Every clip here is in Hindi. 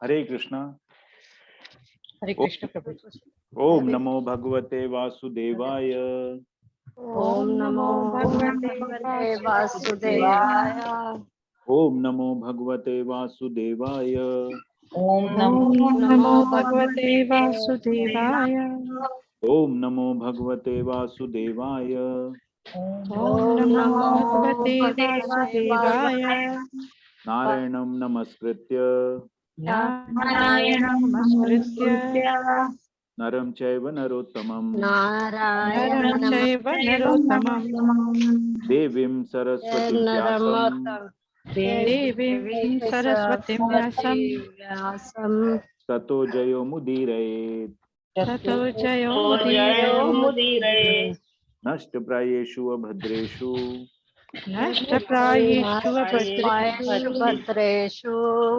हरे कृष्णा। हरे कृष्ण प्रभु। ओम नमो भगवते वासुदेवाय। ओम नमो भगवते वासुदेवाय। ओम नमो भगवते वासुदेवाय। ओम नमो भगवते वासुदेवाय। ओम नमो भगवते वासुदेवाय। ओम नमो भगवते वासुदेवाय। नारायणं नमस्कृत्य नारायणं नमस्कृत्य नरं चैव नरोत्तमं नरं चैव नरोत्तमं देवीं सरस्वतीं व्यासं देवीं सरस्वतीं व्यासं ततो जयो मुदीरयेत्। ततो जयो मुदीरयेत्। नष्टप्रायेषु अभद्रेषु नष्टप्रायेषु भद्रेषु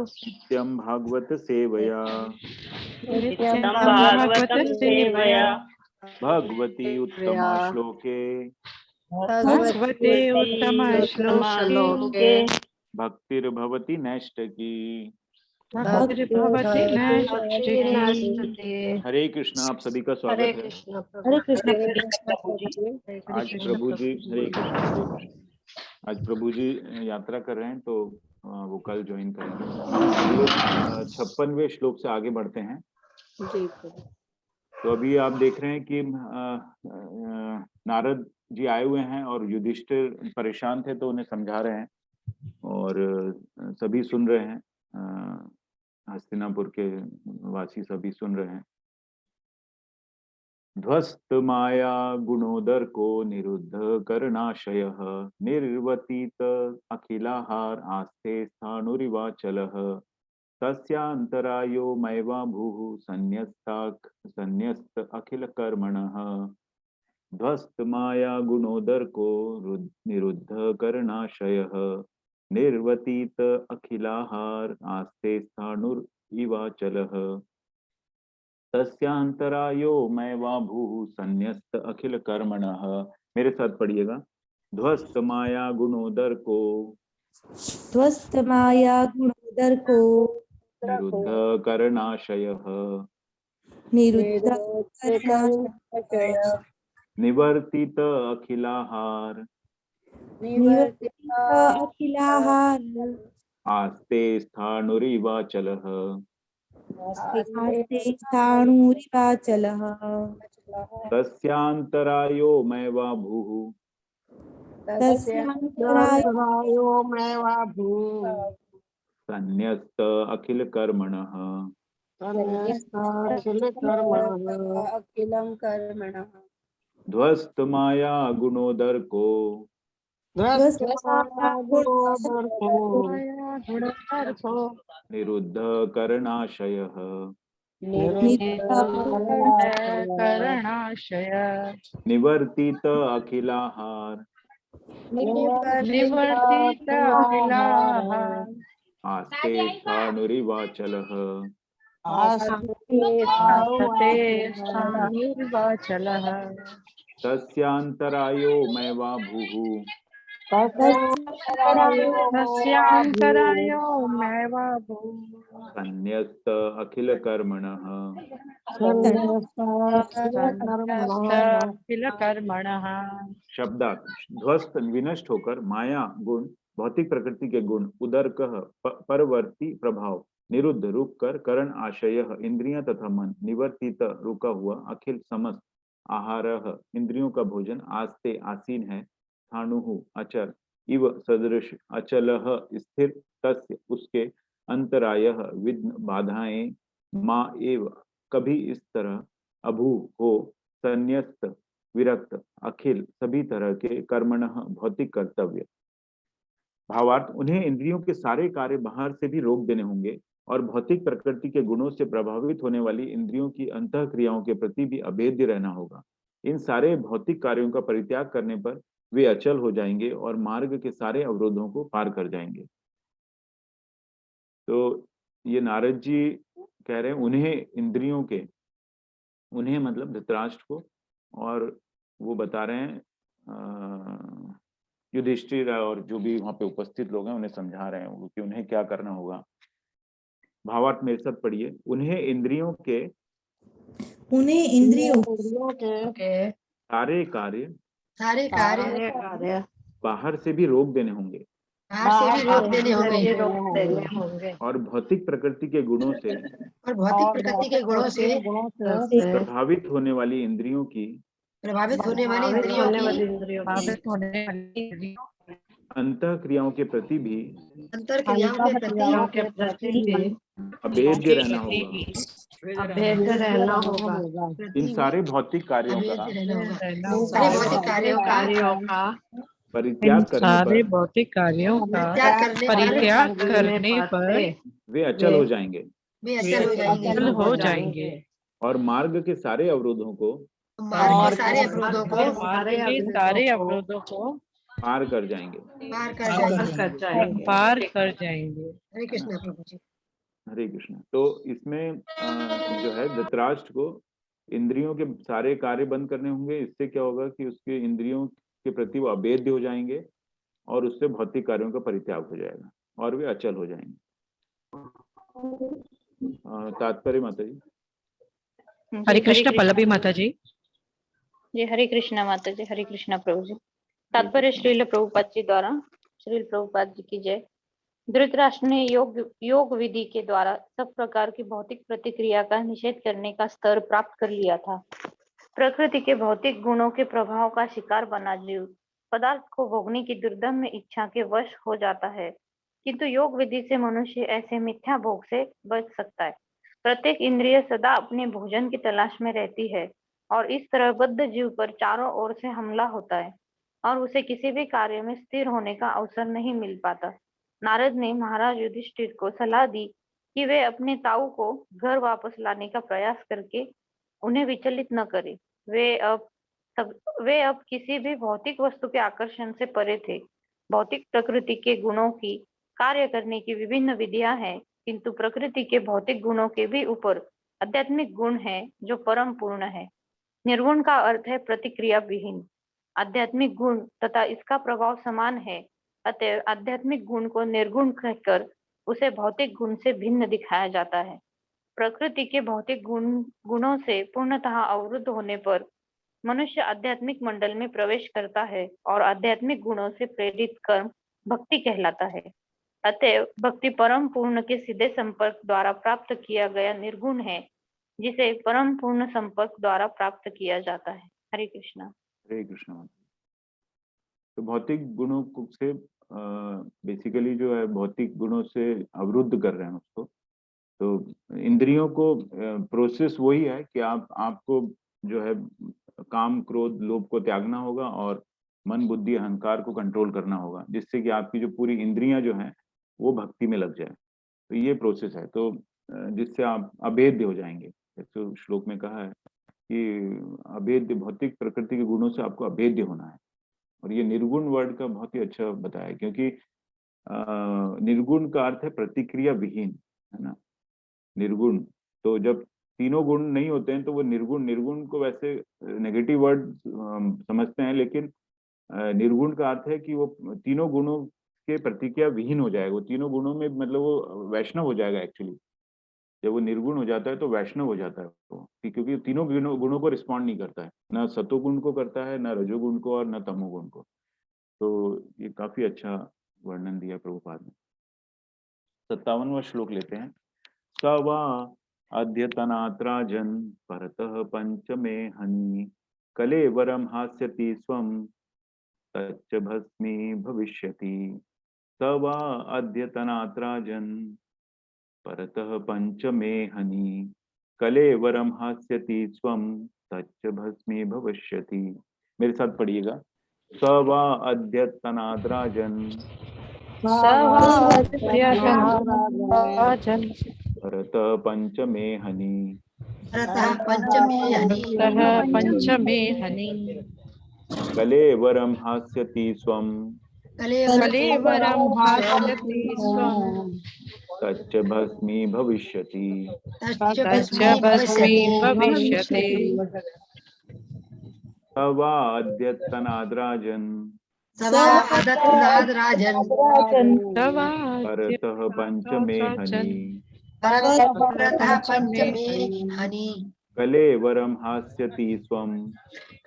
नित्यं भागवत सेवया नित्यं भागवत सेवया भगवती उत्तमा श्लोके भगवते उत्तम श्लोके भक्तिर्भवति नैष्टकी। भक्तिर्भवति नैष्ठिकी। हरे कृष्णा। आप सभी का स्वागत है। हरे कृष्ण आज प्रभु जी हरे कृष्ण हरे कृष्ण। आज प्रभु जी यात्रा कर रहे हैं तो वो कल ज्वाइन करेंगे। हम अगले 56वें श्लोक से आगे बढ़ते हैं। तो अभी आप देख रहे हैं कि नारद जी आए हुए हैं और युधिष्ठिर परेशान थे तो उन्हें समझा रहे हैं और सभी सुन रहे हैं। हस्तिनापुर के वासी सभी सुन रहे हैं। ध्वस्त माया गुणोदर को निरुद्ध करनाशय निर्वतीत अखिलाहार आस्ते स्थाणुरिवाचल तस्यांतरायो मैवा भूः संन्यस्त अखिल कर्मणः। ध्वस्त माया गुणोदर को निरुद्ध करनाशय निर्वतीत अखिलाहार आस्ते स्थाणुरिवाचलः तस्यांतरायो मैवा भूः संन्यस्त अखिल कर्मणः। मेरे साथ पढ़िएगा। ध्वस्त माया गुणोदर को निरुद्ध करनाशयः निवर्तित अखिलाहार आस्ते स्थाणुरिवाचलः तस्यांतरायो मैवा भूः संन्यस्त अखिल कर्मणः। ध्वस्त माया गुणोदर को निरुद्ध करनाशयः निवर्तित अखिलाहार आस्ते स्थाणुरिवाचलः तस्यांतरायो मैवा भूः संन्यस्त अखिल कर्मणः। शब्दार्थ ध्वस्त विनष्ट होकर माया गुण भौतिक प्रकृति के गुण उदरकः परवर्ती प्रभाव निरुद्ध रुक कर करण आशय इंद्रियां तथा मन निवर्तित रुका हुआ अखिल समस्त आहारः इंद्रियों का भोजन आस्ते आसीन है स्थाणुः अचल इव सदृश अचलः स्थिर तस्य उसके अंतरायः विघ्न बाधाएं माँ एव कभी इस तरह अभू हो संन्यस्त विरक्त अखिल सभी तरह के कर्मणः भौतिक कर्तव्य। भावार्थ उन्हें इंद्रियों के सारे कार्य बाहर से भी रोक देने होंगे और भौतिक प्रकृति के गुणों से प्रभावित होने वाली इंद्रियों की अंतः क्रियाओं के प्रति भी अभेद्य रहना होगा। इन सारे भौतिक कार्यों का परित्याग करने पर वे अचल हो जाएंगे और मार्ग के सारे अवरोधों को पार कर जाएंगे। तो ये नारद जी कह रहे हैं उन्हें इंद्रियों के, उन्हें मतलब धृतराष्ट्र को, और वो बता रहे हैं युधिष्ठिर और जो भी वहां पे उपस्थित लोग हैं उन्हें समझा रहे हैं कि उन्हें क्या करना होगा। भावार्थ मेरे साथ पढ़िए। उन्हें इंद्रियों के के सारे कार्य सारे कार्य सारे कार्य बाहर से भी रोक देने होंगे बाहर से भी रोक देने होंगे रोक देने होंगे और भौतिक प्रकृति के गुणों से और भौतिक प्रकृति के गुणों से प्रभावित होने वाली इंद्रियों की प्रभावित होने वाली इंद्रियों की प्रभावित होने वाली इंद्रियों अंतः क्रियाओं के प्रति भी अंतर क्रियाओं के क्रियाओं प्रति के प्रति भी अभेद्य रहना होगा। अभेद रहना होगा। इन सारे भौतिक कार्यों अभेद का रहना होगा। इन सारे भौतिक कार्यों का परित्याग करने सारे पर भौतिक कार्यों का परित्याग करने परित्याग करने पर वे अचल हो जाएंगे वे अचल हो जाएंगे अचल हो जाएंगे और मार्ग के सारे अवरोधों को मार्ग के सारे अवरोधों को मार्ग के सारे अवरोधों को पार कर जाएंगे। पार कर जाएंगे। पार कर जाएंगे। हरे कृष्णा प्रभु जी। हरे कृष्ण। तो इसमें जो है धृतराष्ट्र को इंद्रियों के सारे कार्य बंद करने होंगे। इससे क्या होगा कि उसके इंद्रियों के प्रति वो अभेद्य हो जाएंगे और उससे भौतिक कार्यों का परित्याग हो जाएगा और वे अचल हो जाएंगे। तात्पर्य माता जी। हरे कृष्ण पल्लवी माता जी। जी हरे कृष्णा माता जी। हरे कृष्णा प्रभु जी। तात्पर्य श्रील प्रभुपाद जी द्वारा। श्रील प्रभुपाद जी की जय। धृतराष्ट्र ने योग विधि के द्वारा सब प्रकार की भौतिक प्रतिक्रिया का निषेध करने का स्तर प्राप्त कर लिया था। प्रकृति के भौतिक गुणों के प्रभाव का शिकार बना जीव पदार्थ को भोगने की दुर्दम्य इच्छा के वश हो जाता है, किंतु योग विधि से मनुष्य ऐसे मिथ्या भोग से बच सकता है। प्रत्येक इंद्रिय सदा अपने भोजन की तलाश में रहती है और इस तरह बद्ध जीव पर चारों ओर से हमला होता है और उसे किसी भी कार्य में स्थिर होने का अवसर नहीं मिल पाता। नारद ने महाराज युधिष्ठिर को सलाह दी कि वे अपने ताऊ को घर वापस लाने का प्रयास करके उन्हें विचलित न करें। वे अब किसी भी भौतिक वस्तु के आकर्षण से परे थे। भौतिक प्रकृति के गुणों की कार्य करने की विभिन्न विधियां हैं, किंतु प्रकृति के भौतिक गुणों के भी ऊपर आध्यात्मिक गुण है जो परम पूर्ण है। निर्गुण का अर्थ है प्रतिक्रिया विहीन। आध्यात्मिक गुण तथा इसका प्रभाव समान है, अतः आध्यात्मिक गुण को निर्गुण कहकर उसे भौतिक गुण से भिन्न दिखाया जाता है। प्रकृति के भौतिक गुणों से पूर्णतः अवरुद्ध होने पर मनुष्य आध्यात्मिक मंडल में प्रवेश करता है और आध्यात्मिक गुणों से प्रेरित कर्म भक्ति कहलाता है। अतः भक्ति परम पूर्ण के सीधे संपर्क द्वारा प्राप्त किया गया निर्गुण है, जिसे परम पूर्ण संपर्क द्वारा प्राप्त किया जाता है। हरे कृष्णा। हरे कृष्ण। तो भौतिक गुणों से बेसिकली जो है भौतिक गुणों से अवरुद्ध कर रहे हैं उसको। तो इंद्रियों को प्रोसेस वही है कि आपको जो है काम क्रोध लोभ को त्यागना होगा और मन बुद्धि अहंकार को कंट्रोल करना होगा, जिससे कि आपकी जो पूरी इंद्रियां जो हैं वो भक्ति में लग जाए। तो ये प्रोसेस है। तो जिससे आप अभेद्य हो जाएंगे। जैसे श्लोक में कहा है कि अभेद्य भौतिक प्रकृति के गुणों से आपको अभेद्य होना है। और ये निर्गुण वर्ड का बहुत ही अच्छा बताया, क्योंकि निर्गुण का अर्थ है प्रतिक्रिया विहीन, है ना। निर्गुण तो जब तीनों गुण नहीं होते हैं तो वो निर्गुण को वैसे नेगेटिव वर्ड समझते हैं, लेकिन निर्गुण का अर्थ है कि वो तीनों गुणों के प्रतिक्रिया विहीन हो जाएगा। वो तीनों गुणों में मतलब वो वैष्णव हो जाएगा एक्चुअली। जब वो निर्गुण हो जाता है तो वैष्णव हो जाता है वो, क्योंकि तीनों गुणों को रिस्पॉन्ड नहीं करता है, ना सतोगुण को करता है, ना रजोगुण को और ना तमोगुण को। तो ये काफी अच्छा वर्णन दिया प्रभुपाद ने। 57वां श्लोक लेते हैं। स वा अद्यतनात्राजन् परतः पंचमे हनि कलेवरं हास्यति स्वं तच्च भस्मी भविष्यति। स वा अद्यतनात्राजन् परतः पंचमे हनि कलेवरं हास्यति स्वं तच्च भस्मी भविष्यति। मेरे साथ पढ़िएगा। स वा अद्यतनात्राजन् परतः पंचमे हनि पंचमे हनि कलेवरं हास्यति स्वं कलेवरं हास्यति स्वं तच्च भस्मी भविष्यति। तच्च भस्मी भविष्यति। स वा अद्यतनाद्राजन् परतः पंचमे हनि परतः पंचमे हनि कलेवरम हास्यति स्वम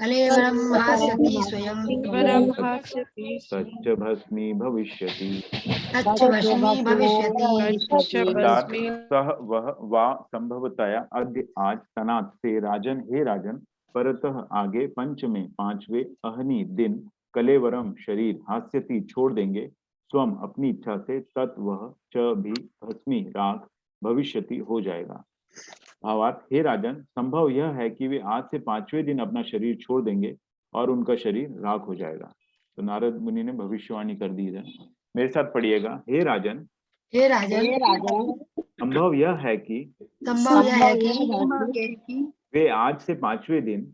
कलेवरं हास्यति स्वयं वरं हास्यति तच्च भस्मी भविष्यति। तच्च वश्मी भविष्यति। तच्च शब्दार्थ भस्मी सह वह वा संभवतया अद्य आज तनात् से राजन हे राजन परतः आगे पंचमे पांचवे अहनी दिन कलेवरम शरीर हास्यति छोड़ देंगे स्वम अपनी इच्छा से तत् वह च भी भस्मी राख भविष्यति हो जाएगा। भावार्थ हे राजन संभव यह है कि वे आज से पांचवें दिन अपना शरीर छोड़ देंगे और उनका शरीर राख हो जाएगा। तो नारद मुनि ने भविष्यवाणी कर दी है। मेरे साथ पढ़िएगा। हे राजन हे राजन संभव यह है कि संभव यह है कि वे आज से पांचवें दिन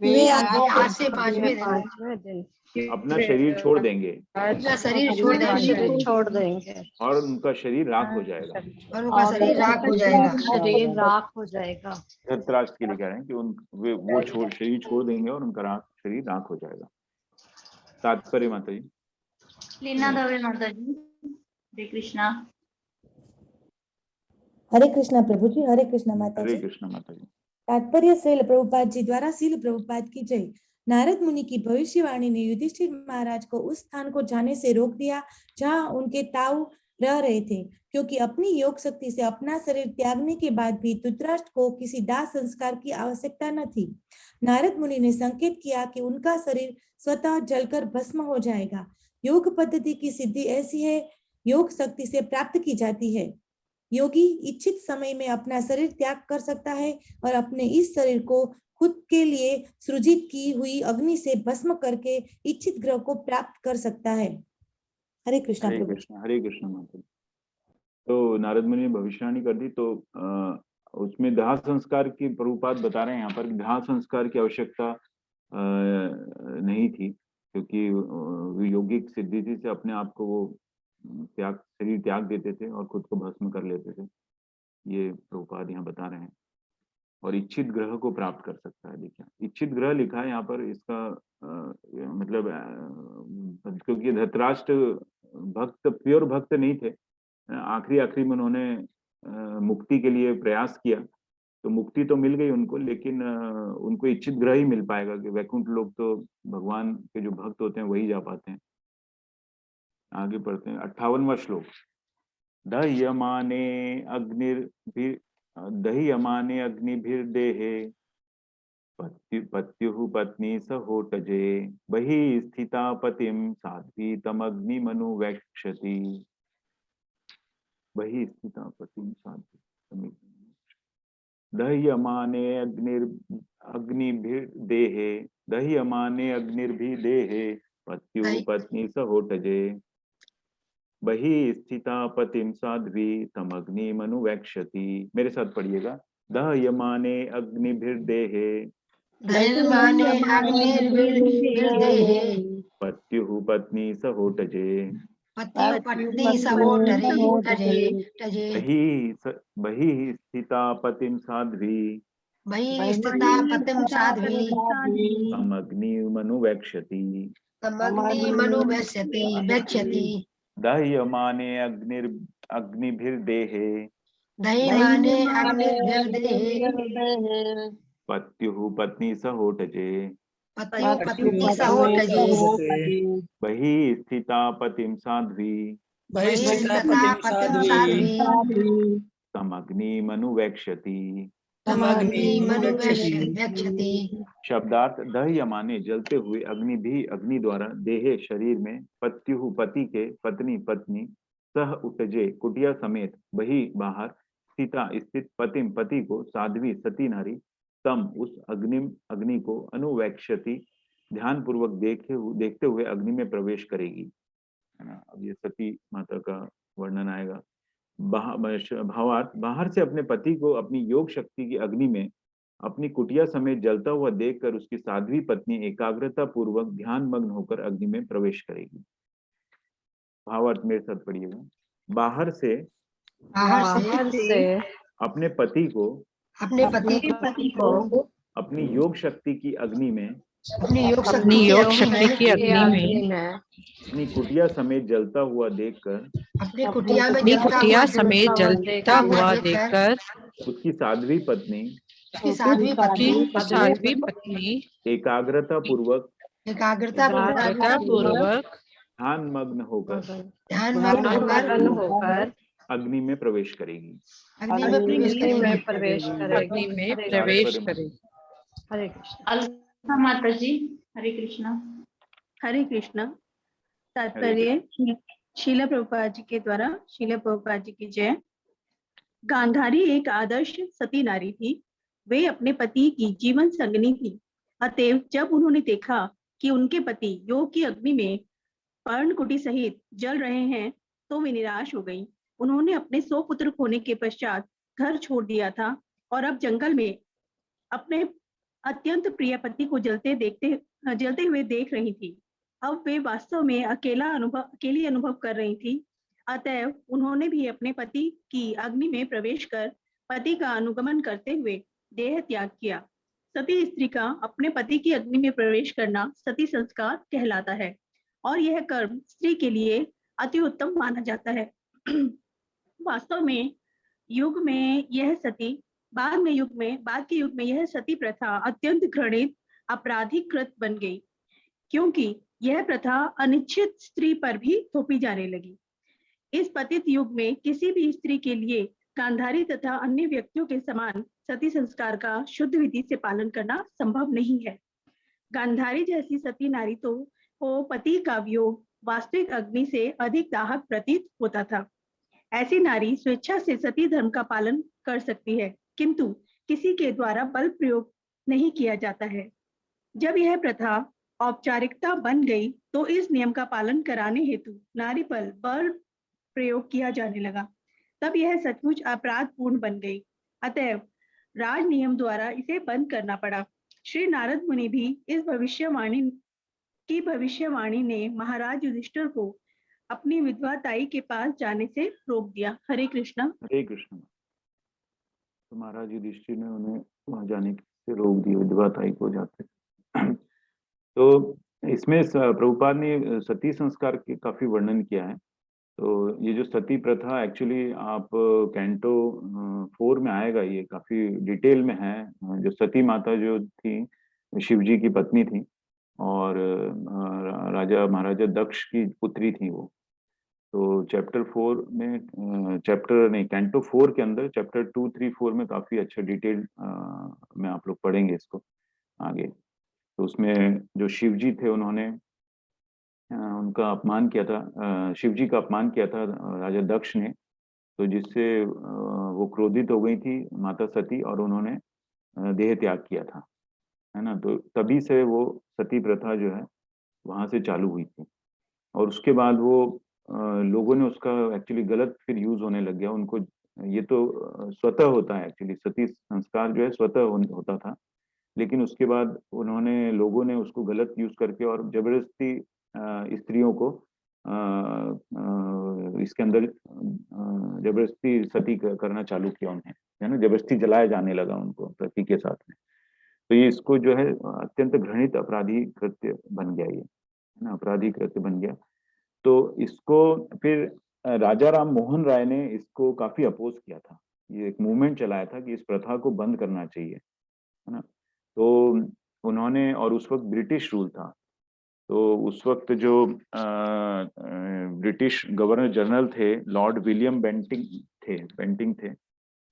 वे आज से पांचवें दिन अपना शरीर छोड़ देंगे अपना शरीर छोड़ देंगे और उनका शरीर राख हो जाएगा। और उनका शरीर राख हो जाएगा। शरीर राख हो जाएगा। धृतराष्ट्र के लिए कह रहे हैं कि वो शरीर छोड़ देंगे और उनका शरीर राख हो जाएगा। तात्पर्य माता जी। लीना दवे माता जी। हरे कृष्णा। हरे कृष्णा प्रभु जी। हरे कृष्णा माता हरे जी। कृष्ण माता जी। तात्पर्य श्रील प्रभुपाद जी द्वारा श्रील प्रभुपाद की जय। नारद मुनि की भविष्यवाणी ने युधिष्ठिर महाराज को उस स्थान को जाने से रोक दिया जहां उनके ताऊ रह रहे थे, क्योंकि अपनी योग शक्ति से अपना शरीर त्यागने के बाद भी धृतराष्ट्र को किसी दाह संस्कार की आवश्यकता न थी। नारद मुनि ने संकेत किया कि उनका शरीर स्वतः जलकर भस्म हो जाएगा। योग पद्धति की सिद्धि ऐसी है, योग शक्ति से प्राप्त की जाती है। योगी इच्छित समय में अपना शरीर त्याग कर सकता है और अपने इस शरीर को खुद के लिए सृजित की हुई अग्नि से भस्म करके इच्छित ग्रह को प्राप्त कर सकता है। हरे कृष्णा हरे प्रभु। कृष्ण। हरे कृष्ण माता जी। तो नारद मुनि ने भविष्यवाणी कर दी। तो उसमें दाह संस्कार की प्रभुपाद बता रहे हैं यहाँ पर कि दाह संस्कार की आवश्यकता नहीं थी, क्योंकि यौगिक सिद्धि से अपने आप को वो शरीर त्याग देते थे और खुद को भस्म कर लेते थे। ये प्रभुपाद यहाँ बता रहे हैं। और इच्छित ग्रह को प्राप्त कर सकता है। देखिए इच्छित ग्रह लिखा है यहाँ पर। इसका मतलब क्योंकि धृतराष्ट्र भक्त प्योर भक्त नहीं थे, आखिरी में उन्होंने मुक्ति के लिए प्रयास किया, तो मुक्ति तो मिल गई उनको, लेकिन उनको इच्छित ग्रह ही मिल पाएगा कि वैकुंठ लोग तो भगवान के जो भक्त होते हैं वही जा पाते हैं। आगे पढ़ते हैं 58वां श्लोक। दह्यमाने अग्निभिर्देहे पत्युः पत्नी सहोटजे बहिः स्थिता पतिं साध्वी तमग्निमनुवेक्षति। बहिः स्थिता पतिं साध्वी दह्यमाने अग्निभिर्देहे पत्युः पत्नी सहोटजे बहिः स्थिता पतिं साध्वी तमग्निमनुवेक्षति। मेरे साथ पढ़िएगा। दह्यमाने अग्निभिर्देहे पत्युः पत्नी सहोटजे बहिः स्थिता पतिं साध्वी तमग्निमनुवेक्षति। दह्यमाने अग्निभिर्देहे पत्युः पत्नी सहोटजे बहिः स्थिता पतिं साध्वी तमग्निमनुवेक्षति। शब्दार्थ दह्यमाने जलते हुए अग्नि द्वारा देहे शरीर में पत्युः पति के पत्नी सह उपजे कुटिया समेत बही बाहर स्थिता स्थित पतिम पति को साध्वी सती नारी तम उस अग्नि को अनुवेक्षति ध्यान पूर्वक देखते हुए अग्नि में प्रवेश करेगी। है ना। अब ये सती माता का वर्णन आएगा। भावार्थ बाहर से अपने पति को अपनी योग शक्ति की अग्नि में अपनी कुटिया समेत जलता हुआ देखकर उसकी साध्वी पत्नी एकाग्रता पूर्वक ध्यान मग्न होकर अग्नि में प्रवेश करेगी। भावार्थ मेरे साथ पढ़िएगा। बाहर से अपने पति को अपनी योग शक्ति की अग्नि में अपनी योग शक्ति की अग्नि में अपनी कुटिया समेत जलता हुआ देखकर अपनी कुटिया में अपनी जलता कुटिया हुआ समेत जलता हुआ देखकर उसकी साध्वी पत्नी उसकी साध्वी उसकी पत्नी साध्वी पत्नी एकाग्रता पूर्वक एकाग्रता पूर्वक ध्यान मग्न होकर ध्यान मग्न होकर अग्नि में प्रवेश करेगी। अग्नि में प्रवेश अग्नि में करेगी। प्रवेश अग्नि करेगी। में प्रवेश करे। हरे कृष्ण। अलका माता जी, हरे कृष्णा। हरे कृष्णा। तात्पर्य शीला प्रभुपाद जी के द्वारा, शीला प्रभुपाद जी की जय। गांधारी एक आदर्श सती नारी थी। वे अपने पति की जीवन संगनी थी। अतएव जब उन्होंने देखा कि उनके पति योग की अग्नि में पर्णकुटी सहित जल रहे हैं तो वे निराश हो गई। उन्होंने अपने 100 पुत्र खोने के पश्चात घर छोड़ दिया था और अब जंगल में अपने अत्यंत प्रिय पति को जलते हुए देख रही थी। अब वे वास्तव में अकेली अनुभव कर रही थी। अतएव उन्होंने भी अपने पति की अग्नि में प्रवेश कर पति का अनुगमन करते हुए देह त्याग किया। सती स्त्री का अपने पति की अग्नि में प्रवेश करना सती संस्कार कहलाता है और यह कर्म स्त्री के लिए अति उत्तम माना जाता है। वास्तव में युग में यह सती बाद के युग में यह सती प्रथा अत्यंत घृणित आपराधिक कृत बन गई, क्योंकि यह प्रथा अनिच्छित स्त्री पर भी थोपी जाने लगी। इस पतित युग में किसी भी स्त्री के लिए गांधारी तथा अन्य व्यक्तियों के समान सती संस्कार का शुद्ध विधि से पालन करना संभव नहीं है। गांधारी जैसी सती नारी तो पति का वियोग वास्तविक अग्नि से अधिक दाहक प्रतीत होता था। ऐसी नारी स्वेच्छा से सती धर्म का पालन कर सकती है, किंतु किसी के द्वारा बल प्रयोग नहीं किया जाता है। जब यह प्रथा औपचारिकता बन गई तो इस नियम का पालन कराने हेतु नारी पर बल प्रयोग किया जाने लगा। तब यह सचमुच अपराधपूर्ण बन गई। अतएव राज नियम द्वारा इसे बंद करना पड़ा। श्री नारद मुनि भी इस भविष्यवाणी ने महाराज युधिष्ठिर को अपनी विधवा ताई के पास जाने से रोक दिया। हरे कृष्णा। हरे कृष्ण। तो महाराज युधिष्ठिर ने उन्हें वहां जाने से रोक दिया, विधवा ताई को जाते। तो इसमें प्रभुपाद ने सती संस्कार के काफी वर्णन किया है। तो ये जो सती प्रथा एक्चुअली आप कैंटो 4 में आएगा, ये काफी डिटेल में है। जो सती माता जो थी शिवजी की पत्नी थी और महाराजा दक्ष की पुत्री थी वो। तो चैप्टर 4 में कैंटो 4 के अंदर चैप्टर 2, 3, 4 में काफी अच्छा डिटेल में आप लोग पढ़ेंगे इसको आगे। तो उसमें जो शिवजी थे उन्होंने उनका अपमान किया था, शिवजी का अपमान किया था राजा दक्ष ने, तो जिससे वो क्रोधित हो गई थी माता सती और उन्होंने देह त्याग किया था, है ना। तो तभी से वो सती प्रथा जो है वहां से चालू हुई थी और उसके बाद वो लोगों ने उसका एक्चुअली गलत फिर यूज होने लग गया। उनको ये तो स्वतः होता है एक्चुअली, सती संस्कार जो है स्वतः होता था, लेकिन उसके बाद लोगों ने उसको गलत यूज करके और जबरदस्ती स्त्रियों को इसके अंदर जबरदस्ती सती करना चालू किया उन्हें, है ना। जबरदस्ती जलाया जाने लगा उनको पति के साथ में। तो ये इसको जो है अत्यंत घृणित अपराधी कृत्य बन गया, ये है ना, अपराधी कृत्य बन गया। तो इसको फिर राजा राम मोहन राय ने इसको काफी अपोज किया था। ये एक मूवमेंट चलाया था कि इस प्रथा को बंद करना चाहिए, है ना। तो उन्होंने, और उस वक्त ब्रिटिश रूल था, तो उस वक्त जो ब्रिटिश गवर्नर जनरल थे लॉर्ड विलियम बेंटिंग थे,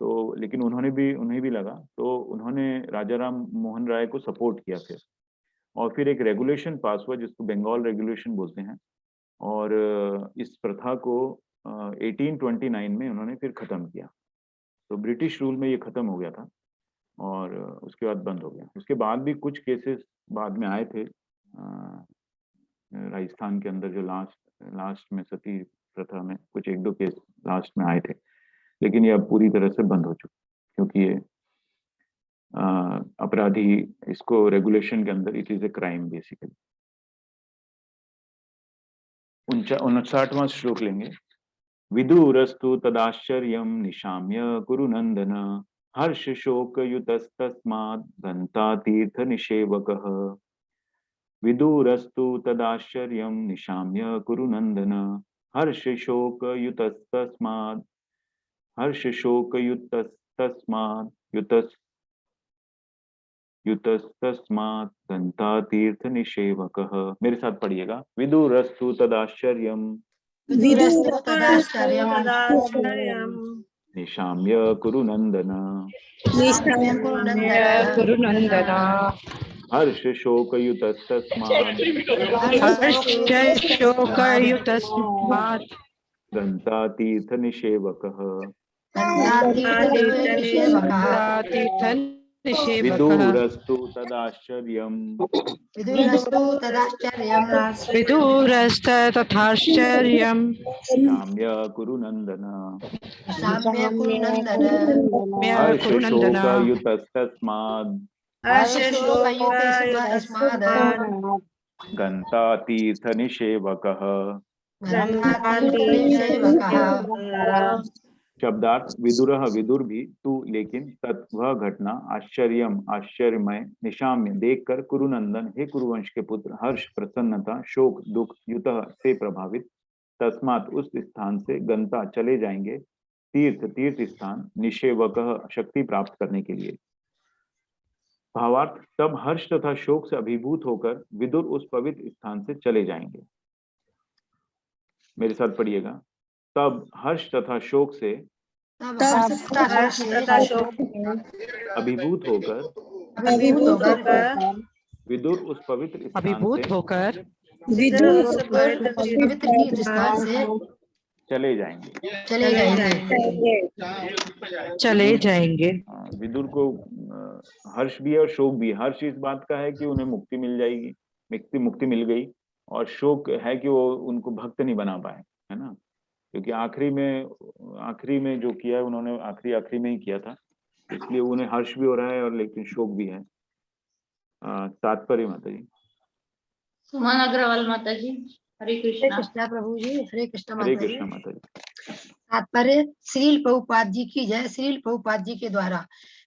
तो लेकिन उन्हें भी लगा, तो उन्होंने राजा राम मोहन राय को सपोर्ट किया फिर, और फिर एक रेगुलेशन पास हुआ जिसको बंगाल रेगुलेशन बोलते हैं, और इस प्रथा को 1829 में उन्होंने फिर खत्म किया। तो ब्रिटिश रूल में ये खत्म हो गया था और उसके बाद बंद हो गया। उसके बाद भी कुछ केसेस बाद में आए थे राजस्थान के अंदर, जो लास्ट में सती प्रथा में कुछ 1-2 केस लास्ट में आए थे, लेकिन ये अब पूरी तरह से बंद हो चुका, क्योंकि ये अपराधी, इसको रेगुलेशन के अंदर it is a crime basically. 59वां श्लोक लेंगे। विदुरस्तु तदाश्चर्यं निशाम्य कुरुनंदन हर्ष शोक युतस्तस्मात् घंता तीर्थ निषेवकः। विदुरस्तु तदाश्चर्यं निशाम्य कुरुनंदन हर्ष शोक युतस्तस्मात् हर्ष शोक युतस्तस्मात् युतस्तस्मात् दंतातीर्थ निषेवकः। मेरे साथ पढ़िएगा। विदुरस्तु तदाश्चर्यम् विदुरस्तु तदाश्चर्यम् निशाम्य कुरु नंदन निशाम्य कुरु नन्दन कुरु नंदन हर्ष शोक युतस्तस्मात् हर्ष शोकयुतस्मात् दंतातीर्थ निषेवकः दन्तातीर्थनिषेवकः तीर्थनिषेवकः विदुरस्तु तदाश्चर्यम् विदुरस्तु तदाश्चर्यम् विदुरस्त तथाश्चर्यम् निशाम्य कुरु नंदन निशाम्य कुरु नन्दन हर्ष कुरु नंदन शोक युतस्तस्मात् हर्षशोकयुतस्माद् गन्तातीर्थ निषेवकः। दन्तातीर्थनिषेवकः शब्दार्थ विदुरः विदुर भी तू लेकिन तत् वह घटना आश्चर्यम आश्चर्यमय निशाम्य देखकर कुरुनंदन हे कुरुवंश के पुत्र हर्ष प्रसन्नता शोक दुख युतः से प्रभावित तस्मात उस स्थान से गंता चले जाएंगे तीर्थ तीर्थ स्थान निषेवकः शक्ति प्राप्त करने के लिए। भावार्थ तब हर्ष तथा शोक से अभिभूत होकर विदुर उस पवित्र स्थान से चले जाएंगे। मेरे साथ पढ़िएगा। तब हर्ष तथा शोक से अभिभूत होकर विदुर उस पवित्र स्थान से चले जाएंगे। विदुर को हर्ष भी है और शोक भी है। हर्ष इस बात का है कि उन्हें मुक्ति मिल जाएगी, मुक्ति मिल गई, और शोक है कि वो उनको भक्त नहीं बना पाए, है ना, क्योंकि आखिरी में जो किया है उन्होंने आखिरी में ही किया था, इसलिए उन्हें हर्ष भी हो रहा है और लेकिन शोक भी है। तात्पर्य माता जी। सुमन अग्रवाल माता जी। हरे कृष्णा प्रभु जी। हरे कृष्णा हरे माता जी। कृष्णा माता जी। तात्पर्य श्रील प्रभुपाद जी की जय। श्रील प्रभुपाद जी के द्वारा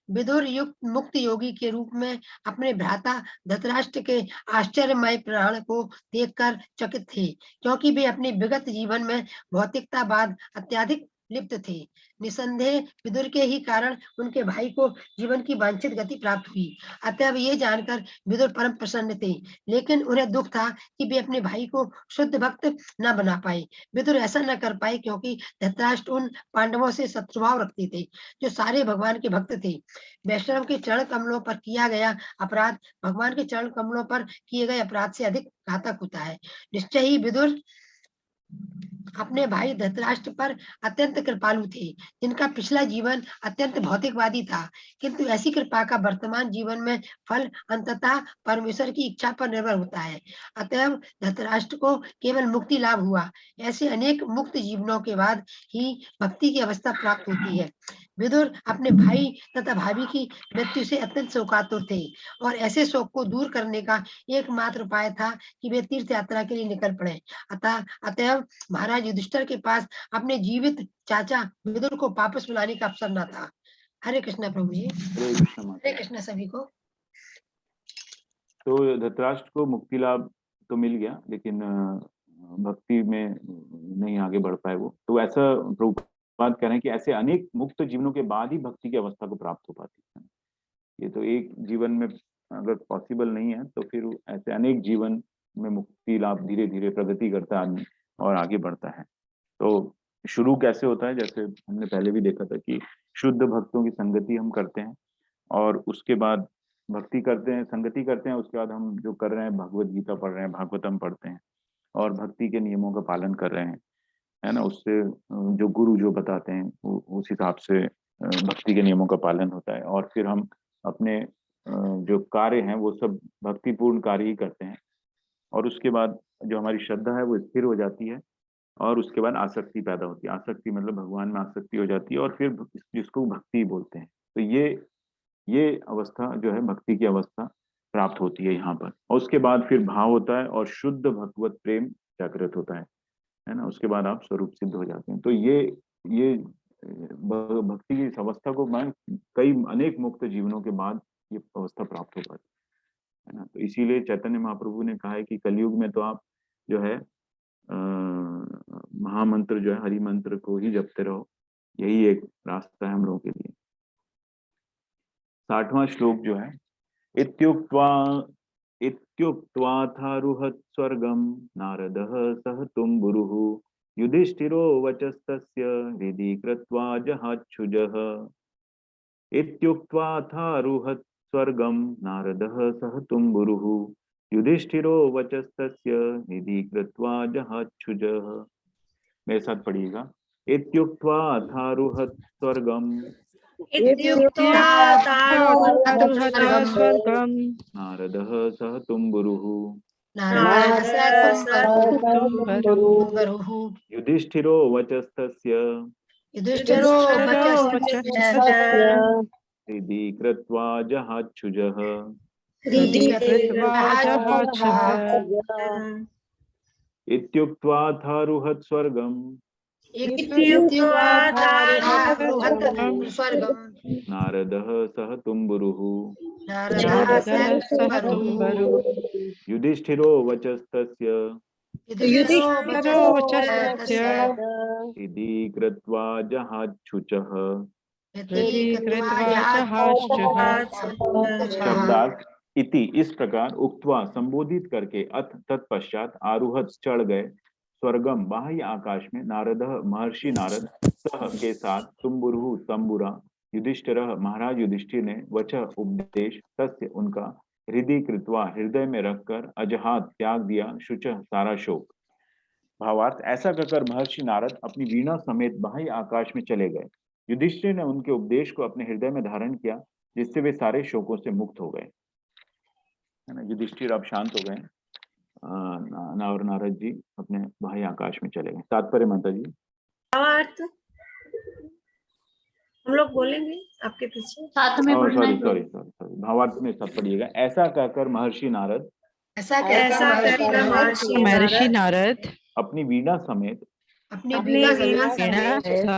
विदुर युक्त मुक्त योगी के रूप में अपने भ्राता धृतराष्ट्र के आश्चर्यमय प्राण को देखकर चकित थे, क्योंकि वे अपने विगत जीवन में भौतिकतावाद अत्यधिक लिप्त थे। निसंदेह विदुर के ही कारण उनके भाई को जीवन की वांछित गति प्राप्त हुई। अतः ये जानकर विदुर परम प्रसन्न थे, लेकिन उन्हें दुख था कि वे अपने भाई को शुद्ध भक्त न बना पाए। विदुर ऐसा न कर पाए क्योंकि धृतराष्ट्र उन पांडवों से शत्रुभाव रखते थे जो सारे भगवान के भक्त थे। वैष्णव के चरण कमलों पर किया गया अपराध भगवान के चरण कमलों पर किए गए अपराध से अधिक घातक होता है। निश्चय ही विदुर अपने भाई धृतराष्ट्र पर अत्यंत कृपालु थे, जिनका पिछला जीवन अत्यंत भौतिकवादी था, किंतु ऐसी कृपा का वर्तमान जीवन में फल अंततः परमेश्वर की इच्छा पर निर्भर होता है। अतएव धृतराष्ट्र को केवल मुक्ति लाभ हुआ। ऐसे अनेक मुक्त जीवनों के बाद ही भक्ति की अवस्था प्राप्त होती है। विदुर अपने भाई तथा भाभी की मृत्यु से अत्यंत शोकातुर थे, और ऐसे शोक को दूर करने का एकमात्र उपाय था कि वे तीर्थ यात्रा के लिए निकल पड़े। अतएव महाराज युधिष्ठिर के पास अपने जीवित चाचा विदुर को वापस बुलाने का अवसर न था। हरे कृष्णा प्रभु जी। हरे कृष्णा सभी को। तो धृतराष्ट्र को मुक्ति लाभ तो मिल गया, लेकिन भक्ति में नहीं आगे बढ़ पाए वो। तो ऐसा प्रभुपाद कह रहे हैं कि ऐसे अनेक मुक्त जीवनों के बाद ही भक्ति की अवस्था को प्राप्त हो पाती है। ये तो एक जीवन में अगर पॉसिबल नहीं है, तो फिर ऐसे अनेक जीवन में मुक्ति लाभ धीरे धीरे प्रगति करता है आदमी और आगे बढ़ता है। तो शुरू कैसे होता है, जैसे हमने पहले भी देखा था कि शुद्ध भक्तों की संगति हम करते हैं, और उसके बाद भक्ति करते हैं, संगति करते हैं, उसके बाद हम जो कर रहे हैं भगवत गीता पढ़ रहे हैं, भागवतम पढ़ते हैं और भक्ति के नियमों का पालन कर रहे हैं, है ना। उससे जो गुरु जो बताते हैं उस हिसाब से भक्ति के नियमों का पालन होता है, और फिर हम अपने जो कार्य हैं वो सब भक्तिपूर्ण कार्य ही करते हैं, और उसके बाद जो हमारी श्रद्धा है वो स्थिर हो जाती है, और उसके बाद आसक्ति पैदा होती है। आसक्ति मतलब भगवान में आसक्ति हो जाती है, और फिर जिसको भक्ति बोलते हैं। तो ये अवस्था जो है भक्ति की अवस्था प्राप्त होती है यहाँ पर, और उसके बाद फिर भाव होता है और शुद्ध भगवत प्रेम जागृत होता है ना। उसके बाद आप स्वरूप सिद्ध हो जाते हैं। तो ये भक्ति की इस अवस्था को मैं कई अनेक मुक्त जीवनों के बाद ये अवस्था प्राप्त हो पाती है ना। तो इसीलिए चैतन्य महाप्रभु ने कहा है कि कलयुग में तो आप जो है महामंत्र जो है, हरि मंत्र को ही जपते रहो, यही एक रास्ता है हम लोगों के लिए। 60वां श्लोक जो है, इत्युक्त्वाथारुहत् स्वर्गं नारदः सह तुम्बुरुः युधिष्ठिरो वचस्तस्य हृदि कृत्वा जहाच्छुजः। इत्युक्त्वाथारुहत् स्वर्गं नारदः सह तुम्बुरुः युधिष्ठिरो वचस्तस्य हृदि कृत्वा जहाच्छुजः। मेरे साथ पढ़िएगा। इत्युक्त्वाथारुहत् स्वर्गं स्वर्गं नारदः सह तुम्बुरुः युधिष्ठिरो वचस्तस्य हृदि कृत्वा जहाच्छुजः। इत्युक्त्वाथारुहत् स्वर्गं नारदः सह तुम्बुरुः युधिष्ठिरो वचस्तस्य हृदि कृत्वा जहाच्छुचः। शब्दार्थ इति इस प्रकार उक्त्वा संबोधित करके अथ तत्पश्चात आरुहत चढ़ गए स्वर्गम बाह्य आकाश में नारद महर्षि नारद सह के साथ तुम्बुरु तंबुरा युधिष्ठिर महाराज युधिष्ठिर ने वचः उपदेश तस्य उनका हृदय कृत्वा हृदय में रखकर अजहात त्याग दिया शुच सारा शोक। भावार्थ ऐसा कहकर महर्षि नारद अपनी वीणा समेत बाह्य आकाश में चले गए। युधिष्ठिर ने उनके उपदेश को अपने हृदय में धारण किया जिससे वे सारे शोकों से मुक्त हो गए। है ना, युधिष्ठिर अब शांत हो गए और नारद जी अपने बाह्य आकाश में चले गए। तात्पर्य माता जी। हम लोग बोलेंगे आपके पीछे साथ में पढ़ना है। सॉरी भावार्थ में सब पढ़िएगा। ऐसा कहकर महर्षि नारद महर्षि नारद अपनी वीणा समेत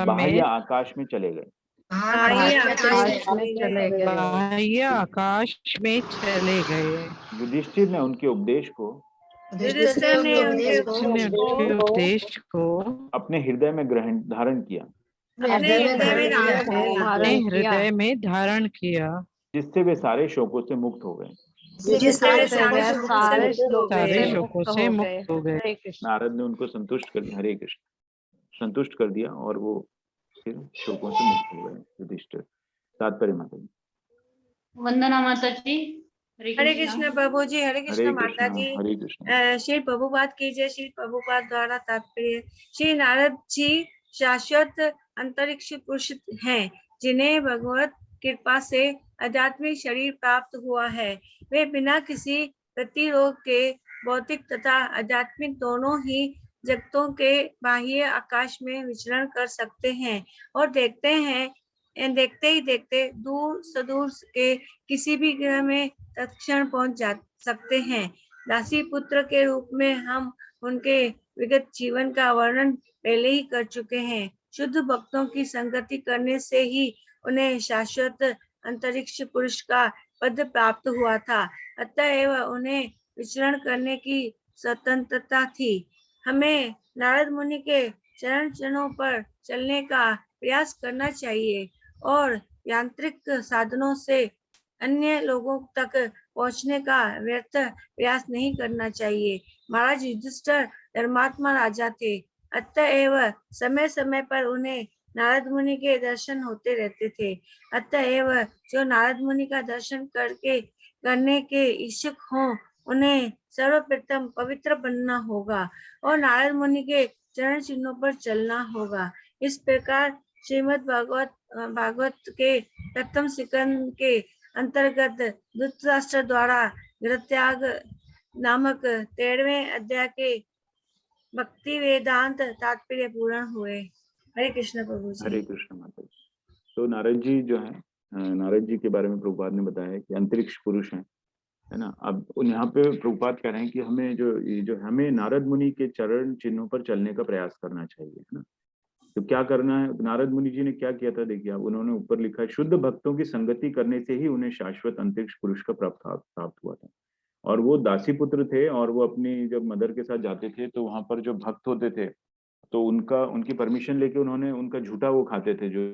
बाह्य आकाश में चले गए। बाह्य आकाश में चले गए। युधिष्ठिर ने उनके उपदेश को अपने हृदय में धारण किया हृदय में धारण किया जिससे वे सारे शोकों से मुक्त हो गए। सारे शोकों से मुक्त हो गए। नारद ने उनको संतुष्ट कर दिया, हरे कृष्ण, संतुष्ट कर दिया और वो फिर शोकों से मुक्त हो गए युधिष्ठिर। तात्पर्य माता जी। वंदना माता जी। हरे कृष्ण प्रभु जी, हरे कृष्ण माता जी। हरे कृष्ण। श्री प्रभुपाद की जय। श्री प्रभुपाद द्वारा तात्पर्य, श्री नारद जी शाश्वत अंतरिक्ष पुरुष हैं जिन्हें भगवत कृपा से आध्यात्मिक शरीर प्राप्त हुआ है। वे बिना किसी प्रतिरोध के भौतिक तथा आध्यात्मिक दोनों ही जगतों के बाह्य आकाश में विचरण कर सकते हैं और देखते ही देखते दूर सुदूर के किसी भी ग्रह में तत्क्षण पहुंच जा सकते हैं। दासी पुत्र के रूप में हम उनके विगत जीवन का वर्णन पहले ही कर चुके हैं। शुद्ध भक्तों की संगति करने से ही उन्हें शाश्वत अंतरिक्ष पुरुष का पद प्राप्त हुआ था, अतएव उन्हें विचरण करने की स्वतंत्रता थी। हमें नारद मुनि के चरण चिन्हों पर चलने का प्रयास करना चाहिए और यांत्रिक साधनों से अन्य लोगों तक पहुंचने का व्यर्थ प्रयास नहीं करना चाहिए। महाराज युधिष्ठिर धर्मात्मा राजा थे, अतएव समय समय पर उन्हें नारद मुनि के दर्शन होते रहते थे। अतएव जो नारद मुनि का दर्शन करने के इच्छुक हों उन्हें सर्वप्रथम पवित्र बनना होगा और नारद मुनि के चरण चिन्हों पर चलना होगा। इस प्रकार श्रीमद् भागवत के प्रथम स्कंद के अंतर्गत धृतराष्ट्र द्वारा गृहत्याग नामक 13वें अध्याय के भक्ति वेदांत तात्पर्य पूर्ण हुए। हरे कृष्ण प्रभु जी। हरे कृष्ण माता जी। तो नारद जी जो है, नारद जी के बारे में प्रभुपाद ने बताया कि अंतरिक्ष पुरुष हैं, है ना। अब यहाँ पे प्रभुपाद कह रहे हैं कि हमें जो हमें नारद मुनि के चरण चिन्हों पर चलने का प्रयास करना चाहिए, है ना। तो क्या करना है, नारद मुनि जी ने क्या किया था देखिए आप, उन्होंने ऊपर लिखा है शुद्ध भक्तों की संगति करने से ही उन्हें शाश्वत अंतरिक्ष पुरुष का प्राप्त हुआ था और वो दासी पुत्र थे, और वो अपनी जब मदर के साथ जाते थे तो वहां पर जो भक्त होते थे तो उनकी परमिशन लेके उन्होंने उनका झूठा वो खाते थे जो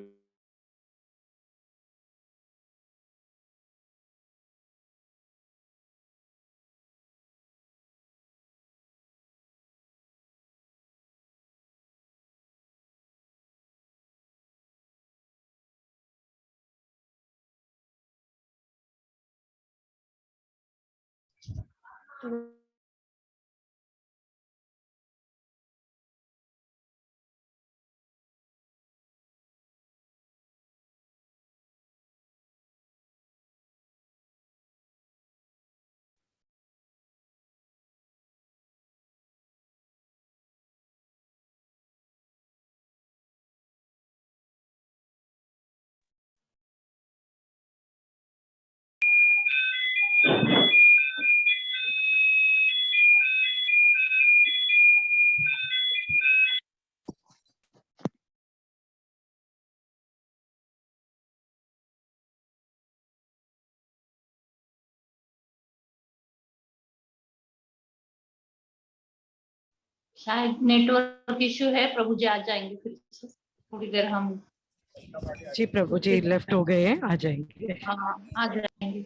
शायद नेटवर्क इश्यू है। प्रभु जी आ जाएंगे फिर से थोड़ी देर हम। जी प्रभु जी लेफ्ट हो गए हैं, आ जाएंगे। हाँ आ जाएंगे।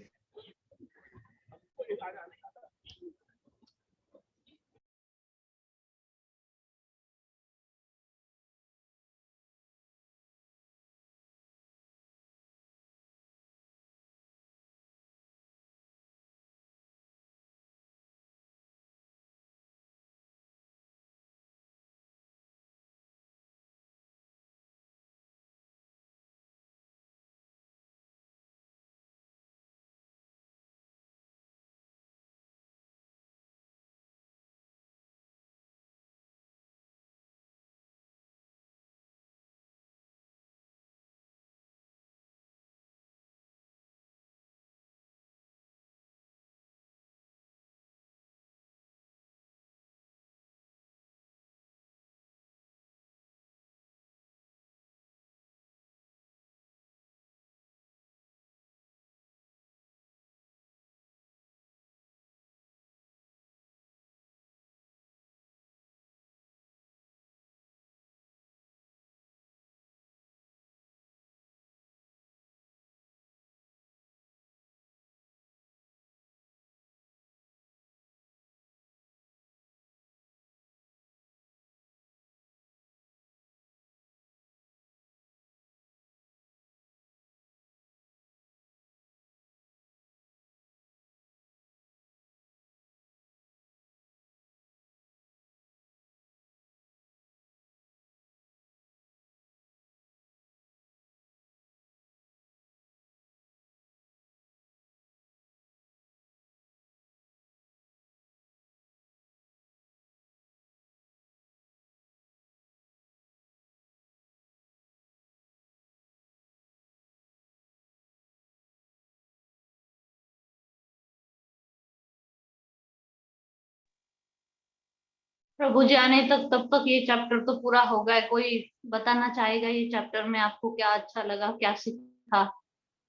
प्रभु जी आने तक तब तक ये चैप्टर तो पूरा होगा है। कोई बताना चाहेगा ये चैप्टर में आपको क्या अच्छा लगा, क्या सीखा?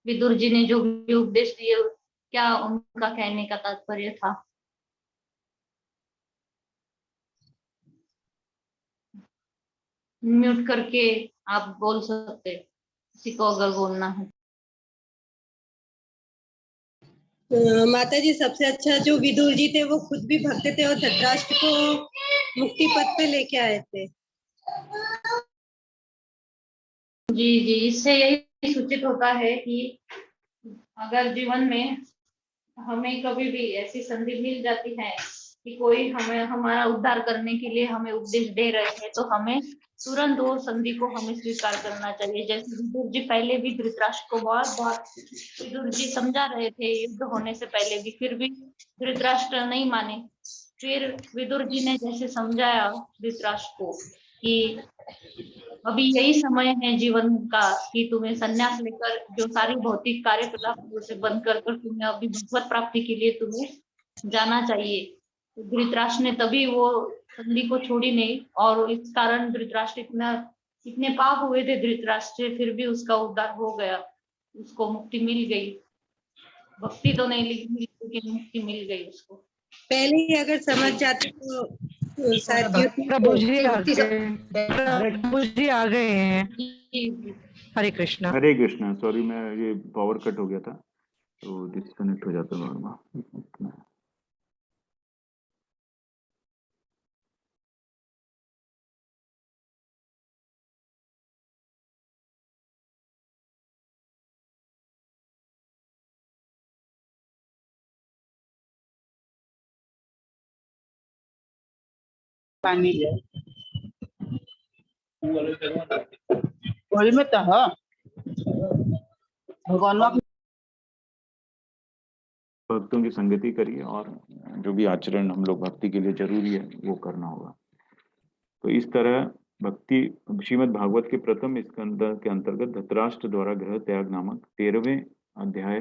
विदुर जी ने जो भी उपदेश दिए क्या उनका कहने का तात्पर्य था? म्यूट करके आप बोल सकते, किसी को अगर बोलना है। माता जी सबसे अच्छा जो विदुर जी थे वो खुद भी भक्त थे और धृतराष्ट्र को मुक्ति पथ पे लेके आए थे। जी जी, इससे यही सूचित होता है कि अगर जीवन में हमें कभी भी ऐसी संधि मिल जाती है कि कोई हमें हमारा उद्धार करने के लिए हमें उपदेश दे रहे हैं तो हमें तुरंत वो संधि को हमें स्वीकार करना चाहिए। जैसे विदुर जी पहले भी धृतराष्ट्र को बहुत विदुर जी समझा रहे थे युद्ध होने से पहले भी, फिर भी धृतराष्ट्र नहीं माने। फिर विदुर जी ने जैसे समझाया धृतराष्ट्र को कि अभी यही समय है जीवन का कि तुम्हें संन्यास लेकर जो सारी भौतिक कार्यकलाप से बंद कर तुम्हें अभी भगवत प्राप्ति के लिए तुम्हें जाना चाहिए। धृतराष्ट्र ने तभी वो संधि को छोड़ी नहीं, और इस कारण धृतराष्ट्र इतने पाप हुए थे धृतराष्ट्र से, फिर भी उसका उद्धार हो गया, उसको मुक्ति मिल गई। भक्ति तो नहीं मिली की मुक्ति मिल गई उसको। पहले ही अगर समझ जाते तो साथियों प्रभु जी आ गए, प्रभु जी आ गए हैं। हरे कृष्णा। हरे कृष्णा। सॉरी, मैं ये पावर कट हो गया था तो डिस्कनेक्ट हो जाता है बार। भक्तों की संगति करिए और जो भी आचरण हम लोग भक्ति के लिए जरूरी है वो करना होगा। तो इस तरह भक्ति श्रीमद् भागवत के प्रथम स्कंद के अंतर्गत धृतराष्ट्र द्वारा गृह त्याग नामक 13वें अध्याय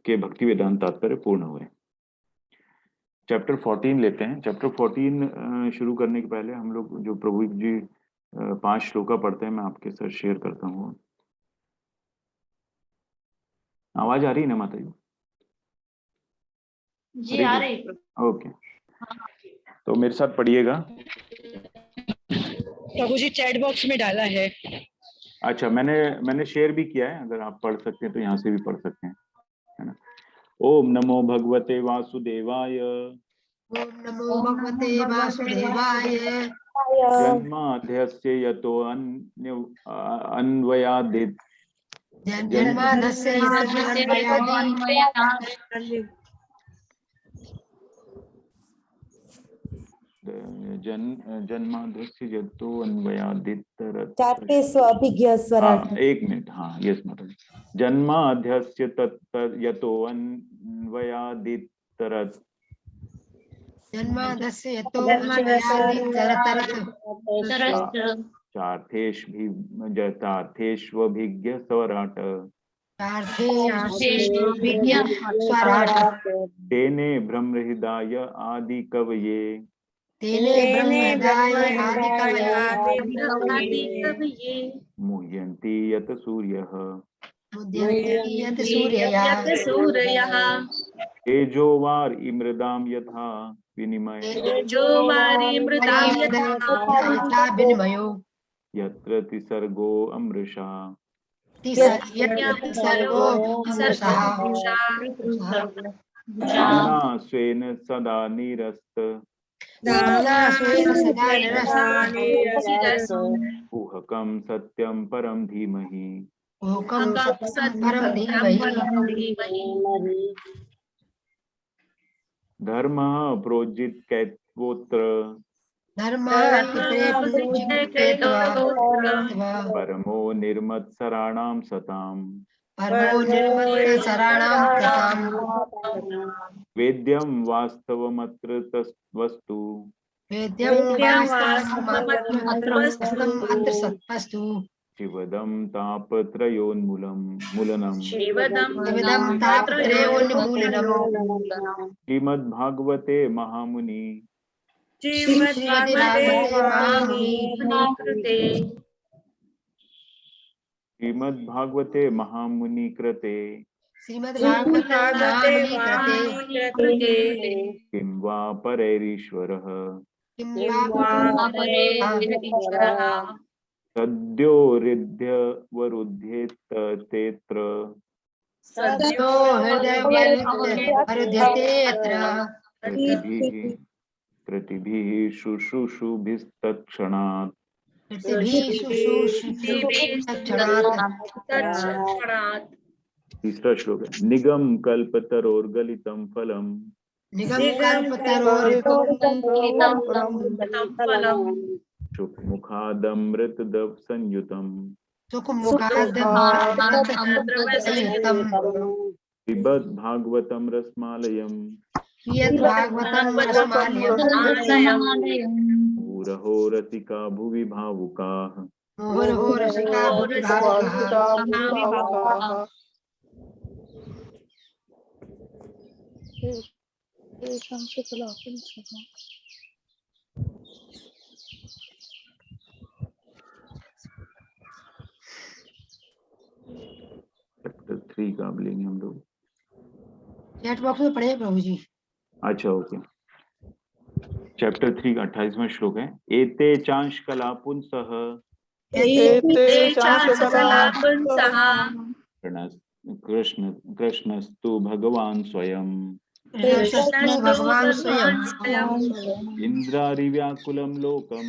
के भक्ति वेदांत तात्पर्य पूर्ण हुए। चैप्टर 14 लेते हैं। चैप्टर 14 शुरू करने के पहले हम लोग जो प्रभु जी 5 श्लोका पढ़ते हैं, मैं आपके साथ शेयर करता हूँ। आवाज आ रही है ना माता जी? जी आ रही है। ओके, तो मेरे साथ पढ़िएगा। प्रभु जी चैट बॉक्स में डाला है। अच्छा, मैंने शेयर भी किया है, अगर आप पढ़ सकते हैं तो यहाँ से भी पढ़ सकते हैं, है ना। ओम नमो भगवते वासुदेवाय। ओम नमो भगवते वासुदेवाय। जन्माद्यस्य यतो अन्वयादित जन्माद्यस्य यतो अन्वयादित जन्माद्यस्य यतो अन्वयादित। चाटे स्वाभिज्ञ स्वराट। एक मिनट, हाँ यस माता। जन्माद्यस्य तत् यतो अन्वयादित जन्माद्यस्य यतो अन्वयादित चार्थेष्वभिज्ञ स्वराट। स्वराट। तेने ब्रह्महृदाय आदि कवये। तेने ब्रह्महृदाय आदि कवये मुह्यन्ति यत् सूर्यः। मुद्यन्ति यत् सूर्यः। तेजो वारि मृदां यथा विनिमय। यथा विनिमयो यत्र त्रिसर्गो अमृषा। सर्वो नाम्ना स्वेन सदा निरस्त। कुहकं सत्यं परं धीमहि। धर्मः प्रोज्झित्कैत्वोऽत्र। परमो निर्मत्सराणां सताम्। वेद्यं वास्तवमत्र वस्तु। शिवदं तापत्रयोन्मूलनम्। श्रीमद्भागवते महामुनि श्रीमद्भागवते महामुनि कृते किं वा परैरीश्वरः। सद्यो हृद्यवरुध्येतेऽत्र। कृतिभिः शुश्रूषुभिस्तत्क्षणात्। तीसरा श्लोक है। निगम कल्पतरोर्गलितं फलम्। शुकमुखादमृतद्रव संयुतम्। पिबत भागवतं रसमालयम्। मुहुरहो रसिका भुवि भावुकाः। Chapter 3 3 का अब लेंगे हम लोग। चैट बॉक्स में पढ़े हैं प्रभु जी। अच्छा ओके। चैप्टर 3 का 28वां श्लोक है। एते चांश कला पुंसः कृष्ण कृष्णस्तु भगवान स्वयं कृष्णस्तु भगवान स्वयं इंद्रारिव्याकुलं लोकम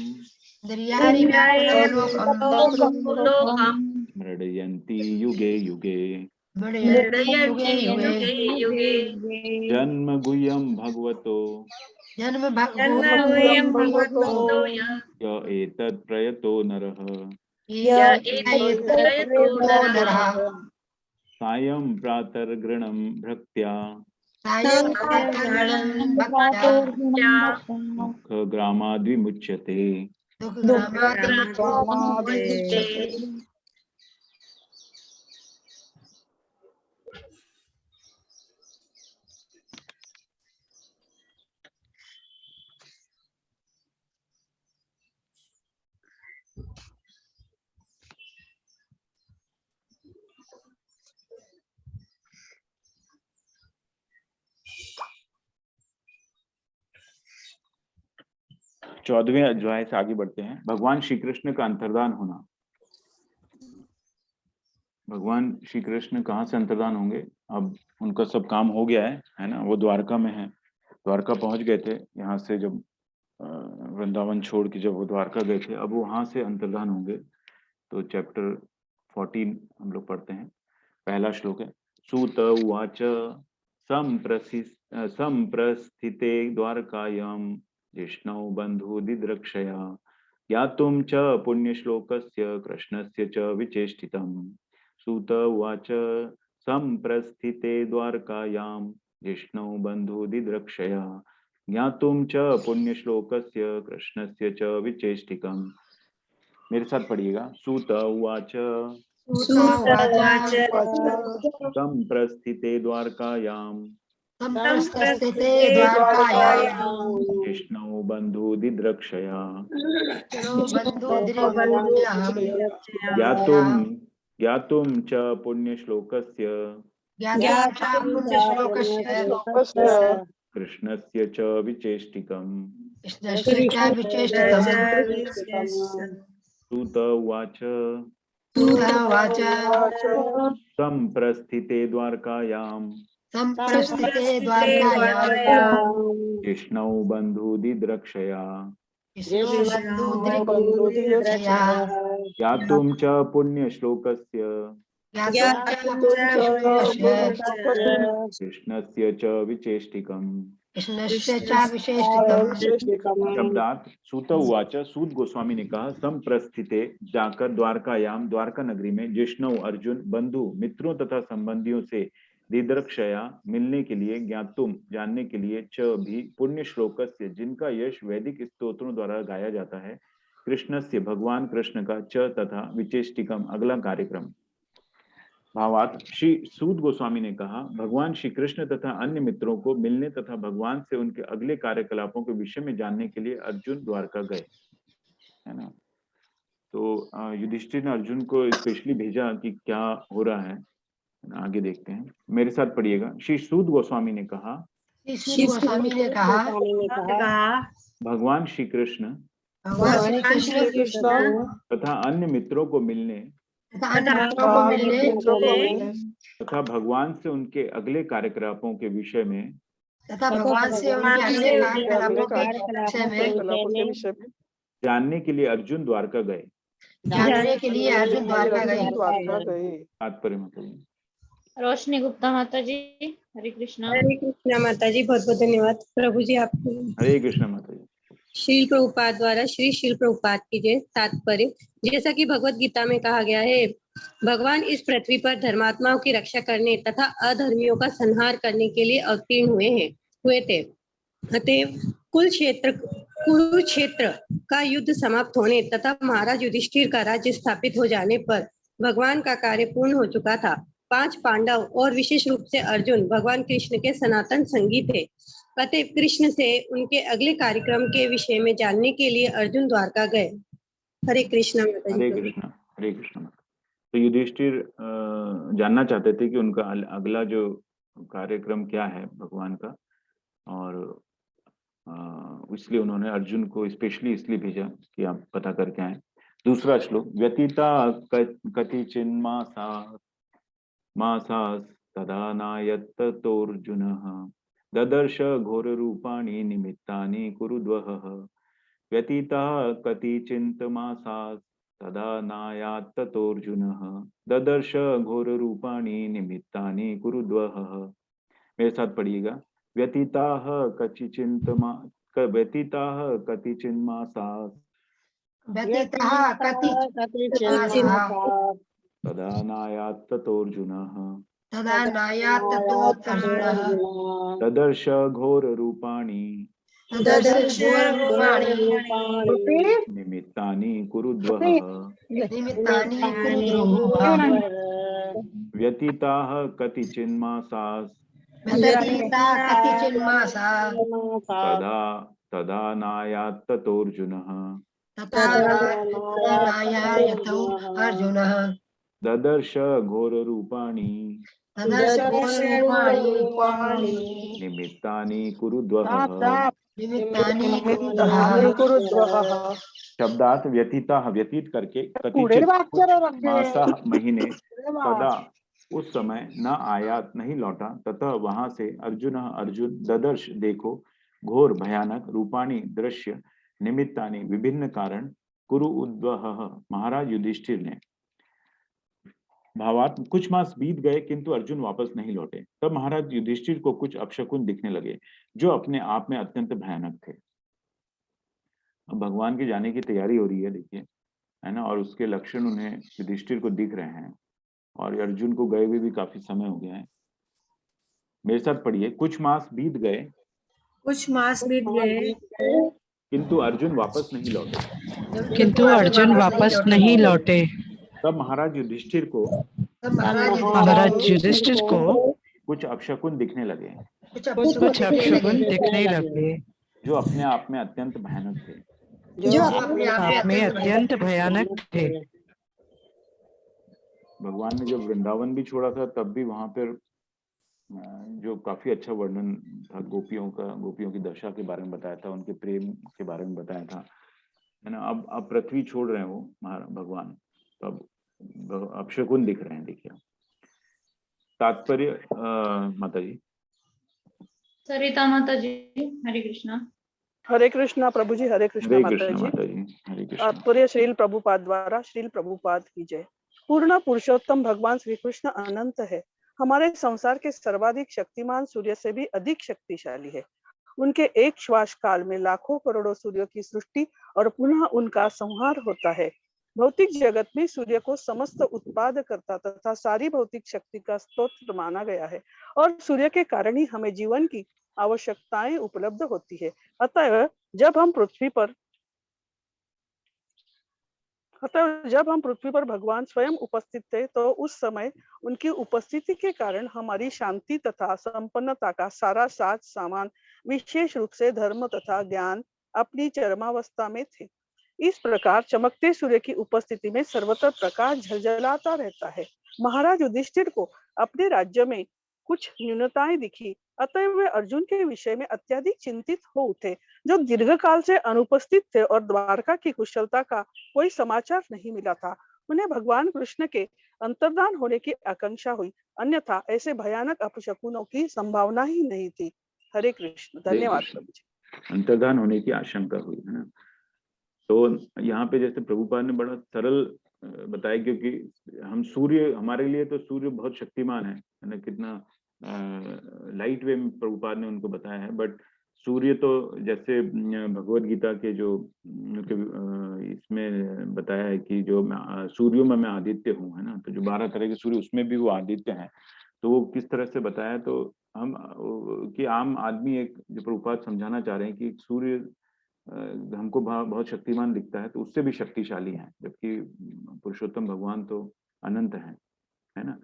मृडयन्ति युगे युगे जन्म गुह्यं भगवतो जन्म य एतत् प्रयतो नरः सायं प्रातर्गृणं भक्त्या दुःखग्रामाद्विमुच्यते। चौदहवें अध्याय से आगे बढ़ते हैं। भगवान श्री कृष्ण का अंतर्धान होना। भगवान श्री कृष्ण कहाँ से अंतर्धान होंगे? अब उनका सब काम हो गया है ना, वो द्वारका में है, द्वारका पहुंच गए थे। यहाँ से जब वृंदावन छोड़ के जब वो द्वारका गए थे, अब वो वहां से अंतर्धान होंगे। तो चैप्टर 14 हम लोग पढ़ते हैं। पहला श्लोक है। सूत उवाच संप्रस्थिते द्वारकायां जिष्णौ बंधु दिद्रक्षया ज्ञातुं च पुण्यश्लोकस्य कृष्णस्य च विचेष्टितम्। सूत उवाच संप्रस्थिते द्वारकायां जिष्णौ बंधु दिद्रक्षया ज्ञातुं च पुण्यश्लोकस्य कृष्णस्य च विचेष्टितम्। मेरे साथ पढ़िएगा। सूत उवाच संप्रस्थिते द्वारकायां जिष्णौ बंधु दिद्रक्षया ज्ञातुं च पुण्यश्लोकस्य कृष्णस्य च विचेष्टितम्। सूत उवाच संप्रस्थिते द्वारकायां जिष्णौ बंधु दिद्रक्षया ज्ञातुं च पुण्यश्लोकस्य कृष्णस्य च विचेष्टितम्। शब्दार्थ। सूत उवाच, सूत गोस्वामी ने कहा, संप्रस्थिते जाकर द्वारकायाम द्वारका नगरी में जिष्णु अर्जुन बंधु मित्रों तथा संबंधियों से दिद्रक्षया मिलने के लिए ज्ञातुम जानने के लिए च भी पुण्य श्लोकस्य जिनका यश वैदिक स्तोत्रों द्वारा गाया जाता है कृष्णस्य भगवान कृष्ण का च तथा विचेष्टिकम अगला कार्यक्रम। भावार्थ। श्री सूत गोस्वामी ने कहा, भगवान श्री कृष्ण तथा अन्य मित्रों को मिलने तथा भगवान से उनके अगले कार्यकलापों के विषय में जानने के लिए अर्जुन द्वारका गए, है ना। तो युधिष्ठिर ने अर्जुन को स्पेशली भेजा कि क्या हो रहा है। आगे देखते हैं, मेरे साथ पढ़िएगा। श्री सूत गोस्वामी ने कहा, भगवान श्री कृष्ण तथा अन्य मित्रों को मिलने तथा भगवान से उनके अगले कार्यकलापों के विषय में जानने के लिए अर्जुन द्वारका गए। तात्पर्य मतलब रोशनी गुप्ता माता जी, हरे कृष्णा। हरे कृष्णा माता जी, बहुत बहुत धन्यवाद। प्रभु जी आपको। हरे कृष्णा माता जी। श्रील प्रभुपाद द्वारा श्री शिल प्रभुपाद की जय। तात्पर्य। जैसा कि भगवत गीता में कहा गया है, भगवान इस पृथ्वी पर धर्मात्माओं की रक्षा करने तथा अधर्मियों का संहार करने के लिए अवतीर्ण हुए थे। अतएव कुरुक्षेत्र का युद्ध समाप्त होने तथा महाराज युधिष्ठिर का राज्य स्थापित हो जाने पर भगवान का कार्य पूर्ण हो चुका था। 5 पांडव और विशेष रूप से अर्जुन भगवान कृष्ण के सनातन संगी थे। अतएव कृष्ण से उनके अगले कार्यक्रम के विषय में जानने के लिए अर्जुन द्वारका गए। हरे कृष्णा माता जी। हरे कृष्णा। हरे कृष्णा। तो युधिष्ठिर जानना चाहते थे कि उनका अगला जो कार्यक्रम क्या है भगवान का, और इसलिए उन्होंने अर्जुन को स्पेशली इसलिए भेजा कि आप पता करके आए। दूसरा श्लोक, व्यतीता कतिचिन्मासा तदा नायत्ततोऽर्जुनः ददर्श घोररूपाणि निमित्तानि कुरुद्वहः। व्यतीता कतिचिन्तमासा तदा नायात्ततोऽर्जुनः ददर्श घोररूपाणि निमित्तानि कुरुद्वहः। मेरे साथ पढ़िएगा। व्यतीताः कतिचिन्मासा व्यतीतः कतिचिन्मासाः तदा नायात्ततोऽर्जुनः तदा नायात्ततोऽर्जुनः ददर्श घोररूपाणि ददर्शघोररूपाणि निमित्तानि कुरुद्वः। निमित्तानि कुरुद्वः। व्यतीताः कतिचिन्मासा व्यतीता कतिचिन्मासाः तदा नायात्ततोऽर्जुनः तथा नायायतौ अर्जुनः ददर्श घोररूपाणि ददर्शघोररूपाणि निमित्तानि कुरुद्वः। निमित्तानि कुरुद्वः। शब्दार्थ व्यतीताः, व्यतीत करके, कतिचित मासाः महीने, तदा उस समय, न आयात नहीं लौटा, तथा वहां से अर्जुन ददर्श देखो, घोर भयानक, रूपाणी दृश्य, निमित्तानि विभिन्न कारण, कुरु उद्वह महाराज युधिष्ठिर ने। भावार्थ, कुछ मास बीत गए किंतु अर्जुन वापस नहीं लौटे। तब महाराज युधिष्ठिर को कुछ अपशकुन दिखने लगे जो अपने आप में अत्यंत भयानक थे। अब भगवान के जाने की तैयारी हो रही है, देखिए, है ना, और उसके लक्षण उन्हें युधिष्ठिर को दिख रहे हैं, और अर्जुन को गए हुए भी काफी समय हो गया है। मेरे साथ पढ़िए। कुछ मास बीत गए किंतु अर्जुन वापस नहीं लौटे। तब महाराज युधिष्ठिर को कुछ अपशकुन दिखने लगे जो अपने आप में अत्यंत भयानक थे। भगवान ने जब वृंदावन भी छोड़ा था तब भी वहां पर जो काफी अच्छा वर्णन था गोपियों की दशा के बारे में बताया था, उनके प्रेम के बारे में बताया था, है ना। अब पृथ्वी छोड़ रहे हैं वो भगवान, तो अब अपशकुन दिख रहे हैं। देखिए तात्पर्य, माता जी। सरिता माता जी, हरे कृष्णा। हरे कृष्णा प्रभु जी, हरे कृष्णा माता जी। हरे कृष्णा। तात्पर्य श्रील प्रभुपाद द्वारा, श्रील प्रभुपाद की जय। पूर्ण पुरुषोत्तम भगवान श्री कृष्ण अनंत है, हमारे संसार के सर्वाधिक शक्तिमान सूर्य से भी अधिक शक्तिशाली है। उनके एक श्वास काल में लाखों करोड़ों सूर्यों की सृष्टि और पुनः उनका संहार होता है। भौतिक जगत में सूर्य को समस्त उत्पादकर्ता तथा सारी भौतिक शक्ति का स्रोत माना गया है, और सूर्य के कारण ही हमें जीवन की आवश्यकताएं उपलब्ध होती है। अतः जब हम पृथ्वी पर भगवान स्वयं उपस्थित थे, तो उस समय उनकी उपस्थिति के कारण हमारी शांति तथा संपन्नता का सारा साज सामान, विशेष रूप से धर्म तथा ज्ञान, अपनी चरमावस्था में थे। इस प्रकार चमकते सूर्य की उपस्थिति में सर्वत्र प्रकाश झलझलाता रहता है। महाराज युधिष्ठिर को अपने राज्य में कुछ न्यूनताएं दिखी, अतः वे अर्जुन के विषय में अत्यधिक चिंतित हो उठे, जो दीर्घ काल से अनुपस्थित थे, और द्वारका की कुशलता का कोई समाचार नहीं मिला था। उन्हें भगवान कृष्ण के अंतर्धान होने की आकांक्षा हुई, अन्यथा ऐसे भयानक अपशकुनों की संभावना ही नहीं थी। हरे कृष्ण। धन्यवाद प्रभु जी। अंतर्धान होने की आशंका हुई, है ना। तो यहाँ पे जैसे प्रभुपाद ने बड़ा सरल बताया, क्योंकि हम सूर्य, हमारे लिए तो सूर्य बहुत शक्तिमान है ना, कितना लाइट वे में प्रभुपाद ने उनको बताया है। बट सूर्य तो जैसे भगवत गीता के जो इसमें बताया है कि जो सूर्यों में मैं आदित्य हूँ, है ना, तो जो 12 तरह के सूर्य उसमें भी वो आदित्य हैं। तो वो किस तरह से बताया, तो हम कि आम आदमी एक जो प्रभुपाद समझाना चाह रहे हैं कि सूर्य हमको बहुत शक्तिमान दिखता है, तो उससे भी शक्तिशाली है, जबकि पुरुषोत्तम भगवान तो अनंत है ना।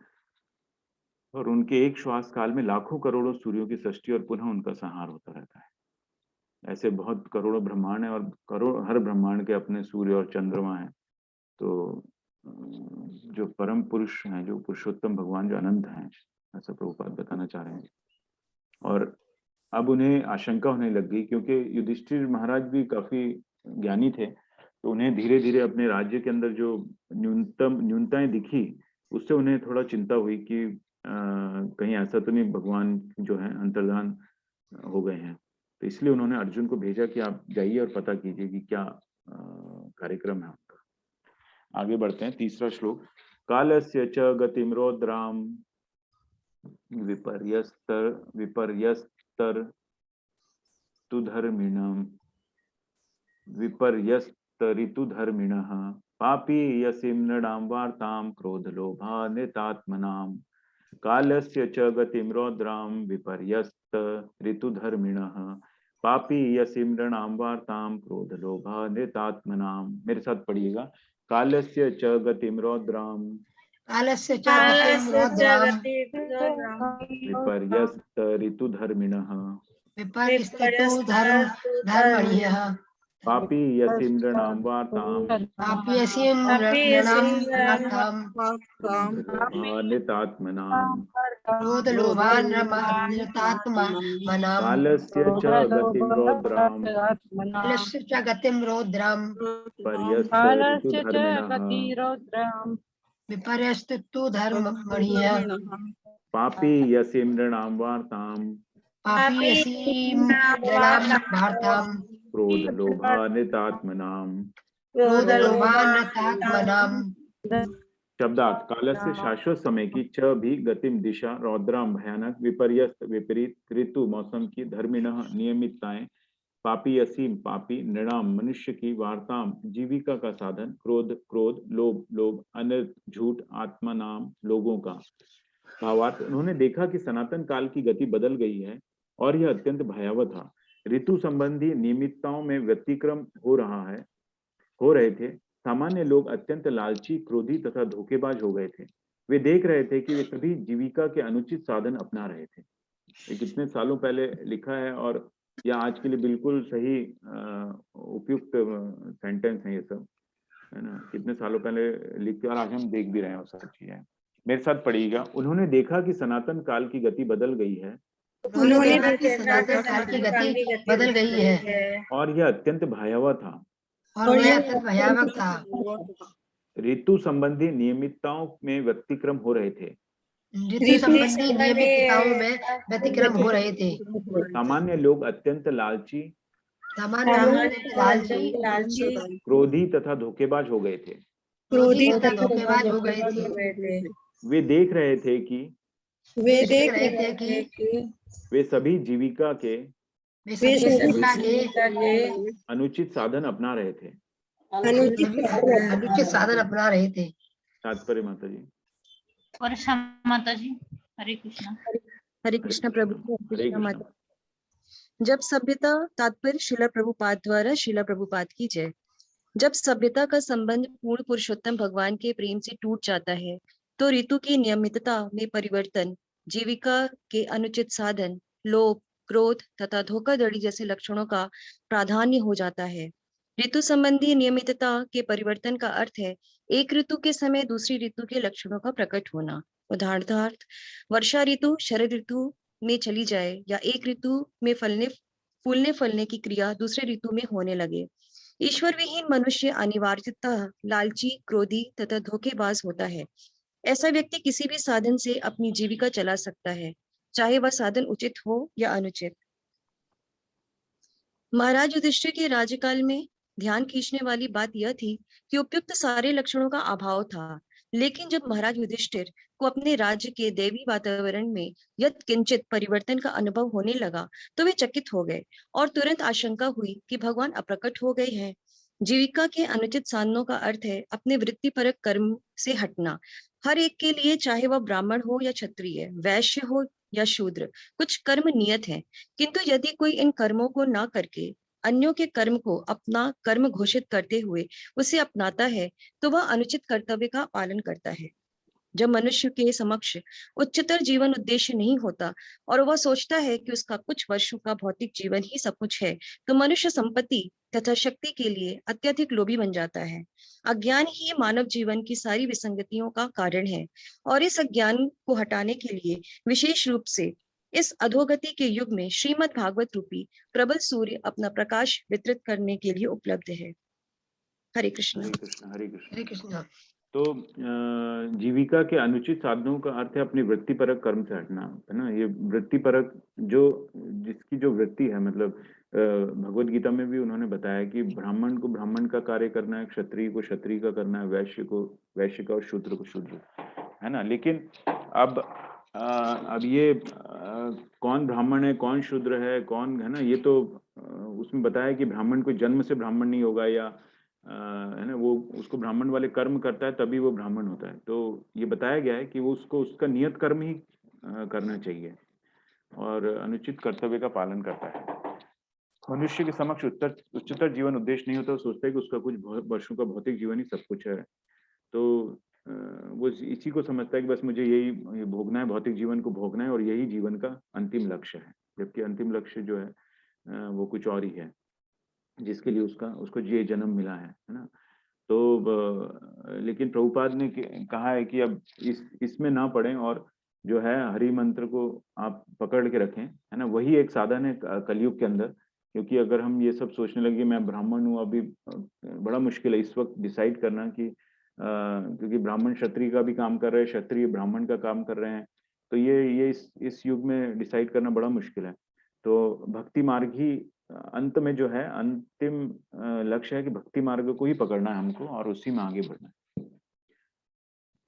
और उनके एक श्वास काल में लाखों करोड़ों सूर्यों की सृष्टि और पुनः उनका संहार होता रहता है। ऐसे बहुत करोड़ों ब्रह्मांड है, और हर ब्रह्मांड के अपने सूर्य और चंद्रमा है। तो जो परम पुरुष हैं, जो पुरुषोत्तम भगवान जो अनंत हैं, ऐसा प्रभुपाद बताना चाह रहे हैं। और अब उन्हें आशंका होने लग गई, क्योंकि युधिष्ठिर महाराज भी काफी ज्ञानी थे, तो उन्हें धीरे धीरे अपने राज्य के अंदर जो न्यूनताएं दिखी, उससे उन्हें थोड़ा चिंता हुई कि कहीं ऐसा तो नहीं भगवान जो है अंतर्धान हो गए हैं। तो इसलिए उन्होंने अर्जुन को भेजा कि आप जाइए और पता कीजिए कि क्या कार्यक्रम है उनका। आगे बढ़ते हैं, तीसरा श्लोक। कालस्य च गतिम रौद्राम विपर्यस्तर विपर्यस्तरितुधर्मिणः पापी यसिं नृणां वार्तां क्रोधलोभान्वितात्मनाम्। कालस्य च गतिं रौद्रां विपर्यस्तरितुधर्मिणः पापी यसिं नृणां वार्तां क्रोधलोभान्वितात्मनाम्। मेरे साथ पढ़िएगा। कालस्य च गतिं रौद्रां कालस्य च गतिं रौद्रां विपर्यस्तरितुधर्मिणः विपर्यस्तरितुधर्मिणः पापी यसिं नृणां वार्तां पापीयसीं नृणां वार्तां क्रोधलोभान्वितात्मनाम्। क्रोधलोभान्वितात्मनाम्। कालस्य च गतिं रौद्रां कालस्य च गतिं रौद्रां विपर्यस्तरितुधर्मिणः पापी यसिं नृणां वार्तां पापीयसीं नृणां वार्तां क्रोधलोभान्वितात्मनाम्। क्रोधलोभान्वितात्मनाम्। शब्दार्थ। कालस्य शाश्वत समय की, च भी गतिम दिशा, रौद्राम भयानक, विपर्यस्त विपरीत, ऋतु मौसम की, धर्मिणः नियमितताएं, पापी असीम पापी, नृणाम मनुष्य की, वार्ताम जीविका का साधन, क्रोध क्रोध, लोभ लोभ, अनर्थ झूठ, आत्मा नाम लोगों का। भावार्थ। उन्होंने देखा कि सनातन काल की गति बदल गई है और यह अत्यंत भयावह था। ऋतु संबंधी नियमितताओं में व्यतिक्रम हो रहे थे। सामान्य लोग अत्यंत लालची, क्रोधी तथा धोखेबाज हो गए थे। वे देख रहे थे कि वे सभी जीविका के अनुचित साधन अपना रहे थे। ये कितने सालों पहले लिखा है और यह आज के लिए बिल्कुल सही उपयुक्त सेंटेंस है ये सब, है ना। कितने सालों पहले लिख के और आज हम देख भी रहे हैं वो सब चीजें। मेरे साथ पढ़िएगा। उन्होंने देखा कि सनातन काल की गति बदल गई है सनातन काल की गति बदल गई है और यह अत्यंत भयावह था। ऋतु संबंधी नियमितताओं में व्यतिक्रम हो रहे थे। सामान्य लोग अत्यंत लालची, क्रोधी तथा धोखेबाज हो गए थे। वे देख रहे थे कि वे सभी जीविका के अनुचित साधन अपना रहे थे। तात्पर्य माता जी। और माता जी। हरे कृष्णा प्रभु। हरे कृष्णा। जब सभ्यता, तात्पर्य श्रील प्रभुपाद द्वारा श्रील प्रभुपाद की जय। जब सभ्यता का संबंध पूर्ण पुरुषोत्तम भगवान के प्रेम से टूट जाता है तो ऋतु की नियमितता में परिवर्तन, जीविका के अनुचित साधन, लोभ क्रोध तथा धोखाधड़ी जैसे लक्षणों का प्राधान्य हो जाता है। ऋतु संबंधी नियमितता के परिवर्तन का अर्थ है एक ऋतु के समय दूसरी ऋतु के लक्षणों का प्रकट होना। उदाहरणार्थ, वर्षा ऋतु शरद ऋतु में चली जाए या एक ऋतु में फूलने फलने की क्रिया दूसरे ऋतु में होने लगे। ईश्वर विहीन मनुष्य अनिवार्यतः लालची, क्रोधी तथा धोखेबाज होता है। ऐसा व्यक्ति किसी भी साधन से अपनी जीविका चला सकता है, चाहे वह साधन उचित हो या अनुचित। महाराज युधिष्ठिर के राज्यकाल में ध्यान खींचने वाली बात यह थी कि उपयुक्त सारे लक्षणों का अभाव था, लेकिन जब महाराज युधिष्ठिर को अपने राज्य के दैवी वातावरण में यत् किंचित परिवर्तन का अनुभव होने लगा तो वे चकित हो गए और तुरंत आशंका हुई कि भगवान अप्रकट हो गए हैं। जीविका के अनुचित साधनों का अर्थ है अपने वृत्तिपरक कर्म से हटना। हर एक के लिए, चाहे वह ब्राह्मण हो या क्षत्रिय, वैश्य हो या शूद्र, कुछ कर्म नियत है, किंतु यदि कोई इन कर्मों को ना करके अन्यों के कर्म को अपना कर्म घोषित करते हुए उसे अपनाता है तो वह अनुचित कर्तव्य का पालन करता है। जब मनुष्य के समक्ष उच्चतर जीवन उद्देश्य नहीं होता और वह सोचता है कि उसका कुछ वर्षों का भौतिक जीवन ही सब कुछ है, तो मनुष्य संपत्ति तथा शक्ति के लिए अत्यधिक लोभी बन जाता है। अज्ञान ही मानव जीवन की सारी विसंगतियों का कारण है और इस अज्ञान को हटाने के लिए विशेष रूप से इस अधोगति के युग में श्रीमद् भागवत रूपी प्रबल सूर्य अपना प्रकाश वितरित करने के लिए उपलब्ध है। हरे कृष्ण। हरे कृष्ण हरे कृष्ण। हरे कृष्ण। तो जीविका के अनुचित साधनों का अर्थ है अपनी वृत्तिपरक कर्म से हटना, है ना। ये वृत्तिपरक जिसकी जो वृत्ति है, मतलब भगवत गीता में भी उन्होंने बताया कि ब्राह्मण को ब्राह्मण का कार्य करना है, क्षत्रिय को क्षत्रिय का करना है, वैश्य को वैश्य का और शूद्र को शूद्र, है ना। लेकिन अब ये कौन ब्राह्मण है कौन शूद्र है कौन, है ना, ये तो उसमें बताया कि ब्राह्मण कोई जन्म से ब्राह्मण नहीं होगा, या है ना, वो उसको ब्राह्मण वाले कर्म करता है तभी वो ब्राह्मण होता है। तो ये बताया गया है कि वो उसको उसका नियत कर्म ही करना चाहिए और अनुचित कर्तव्य का पालन करता है। मनुष्य के समक्ष उच्चतर जीवन उद्देश्य नहीं होता, वो सोचता है कि उसका कुछ वर्षों का भौतिक जीवन ही सब कुछ है। तो वो इसी को समझता है कि बस मुझे यही भोगना है, भौतिक जीवन को भोगना है और यही जीवन का अंतिम लक्ष्य है, जबकि अंतिम लक्ष्य जो है वो कुछ और ही है जिसके लिए उसको ये जन्म मिला है ना। तो लेकिन प्रभुपाद ने कहा है कि अब इसमें ना पड़े और जो है हरि मंत्र को आप पकड़ के रखें, है ना, वही एक साधन है कलयुग के अंदर। क्योंकि अगर हम ये सब सोचने लगे मैं ब्राह्मण हूँ, अभी बड़ा मुश्किल है इस वक्त डिसाइड करना कि क्योंकि ब्राह्मण क्षत्रिय का भी काम कर रहे हैं, क्षत्रिय ब्राह्मण का काम कर रहे हैं, तो ये इस युग में डिसाइड करना बड़ा मुश्किल है। तो भक्ति मार्ग ही अंत में जो है अंतिम लक्ष्य है कि भक्ति मार्ग को ही पकड़ना है हमको और उसी में आगे बढ़ना है।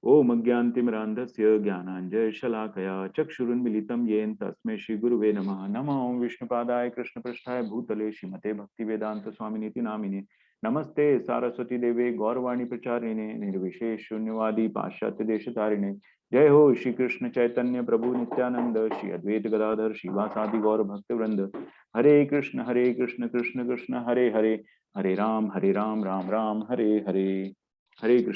ओम अज्ञानतिमिरान्धस्य ज्ञानाञ्जनशलाकया चक्षुरुन्मीलितं येन तस्मै श्रीगुरुवे नमः। नमः ओं विष्णुपादाय कृष्णपृष्ठाय भूतले श्रीमते भक्तिवेदांत स्वामिनीति नामिने। नमस्ते सारस्वती देवे गौरवाणी प्रचारिणे निर्विशेष शून्यवादी पाश्चात्य देशतारिणे। जय हो श्री कृष्ण चैतन्य प्रभु नित्यानंद श्री अद्वैत गदाधर श्रीवासादि गौर भक्त वृंद। हरे कृष्ण कृष्ण कृष्ण हरे हरे, हरे राम राम राम हरे हरे। हरे कृष्ण।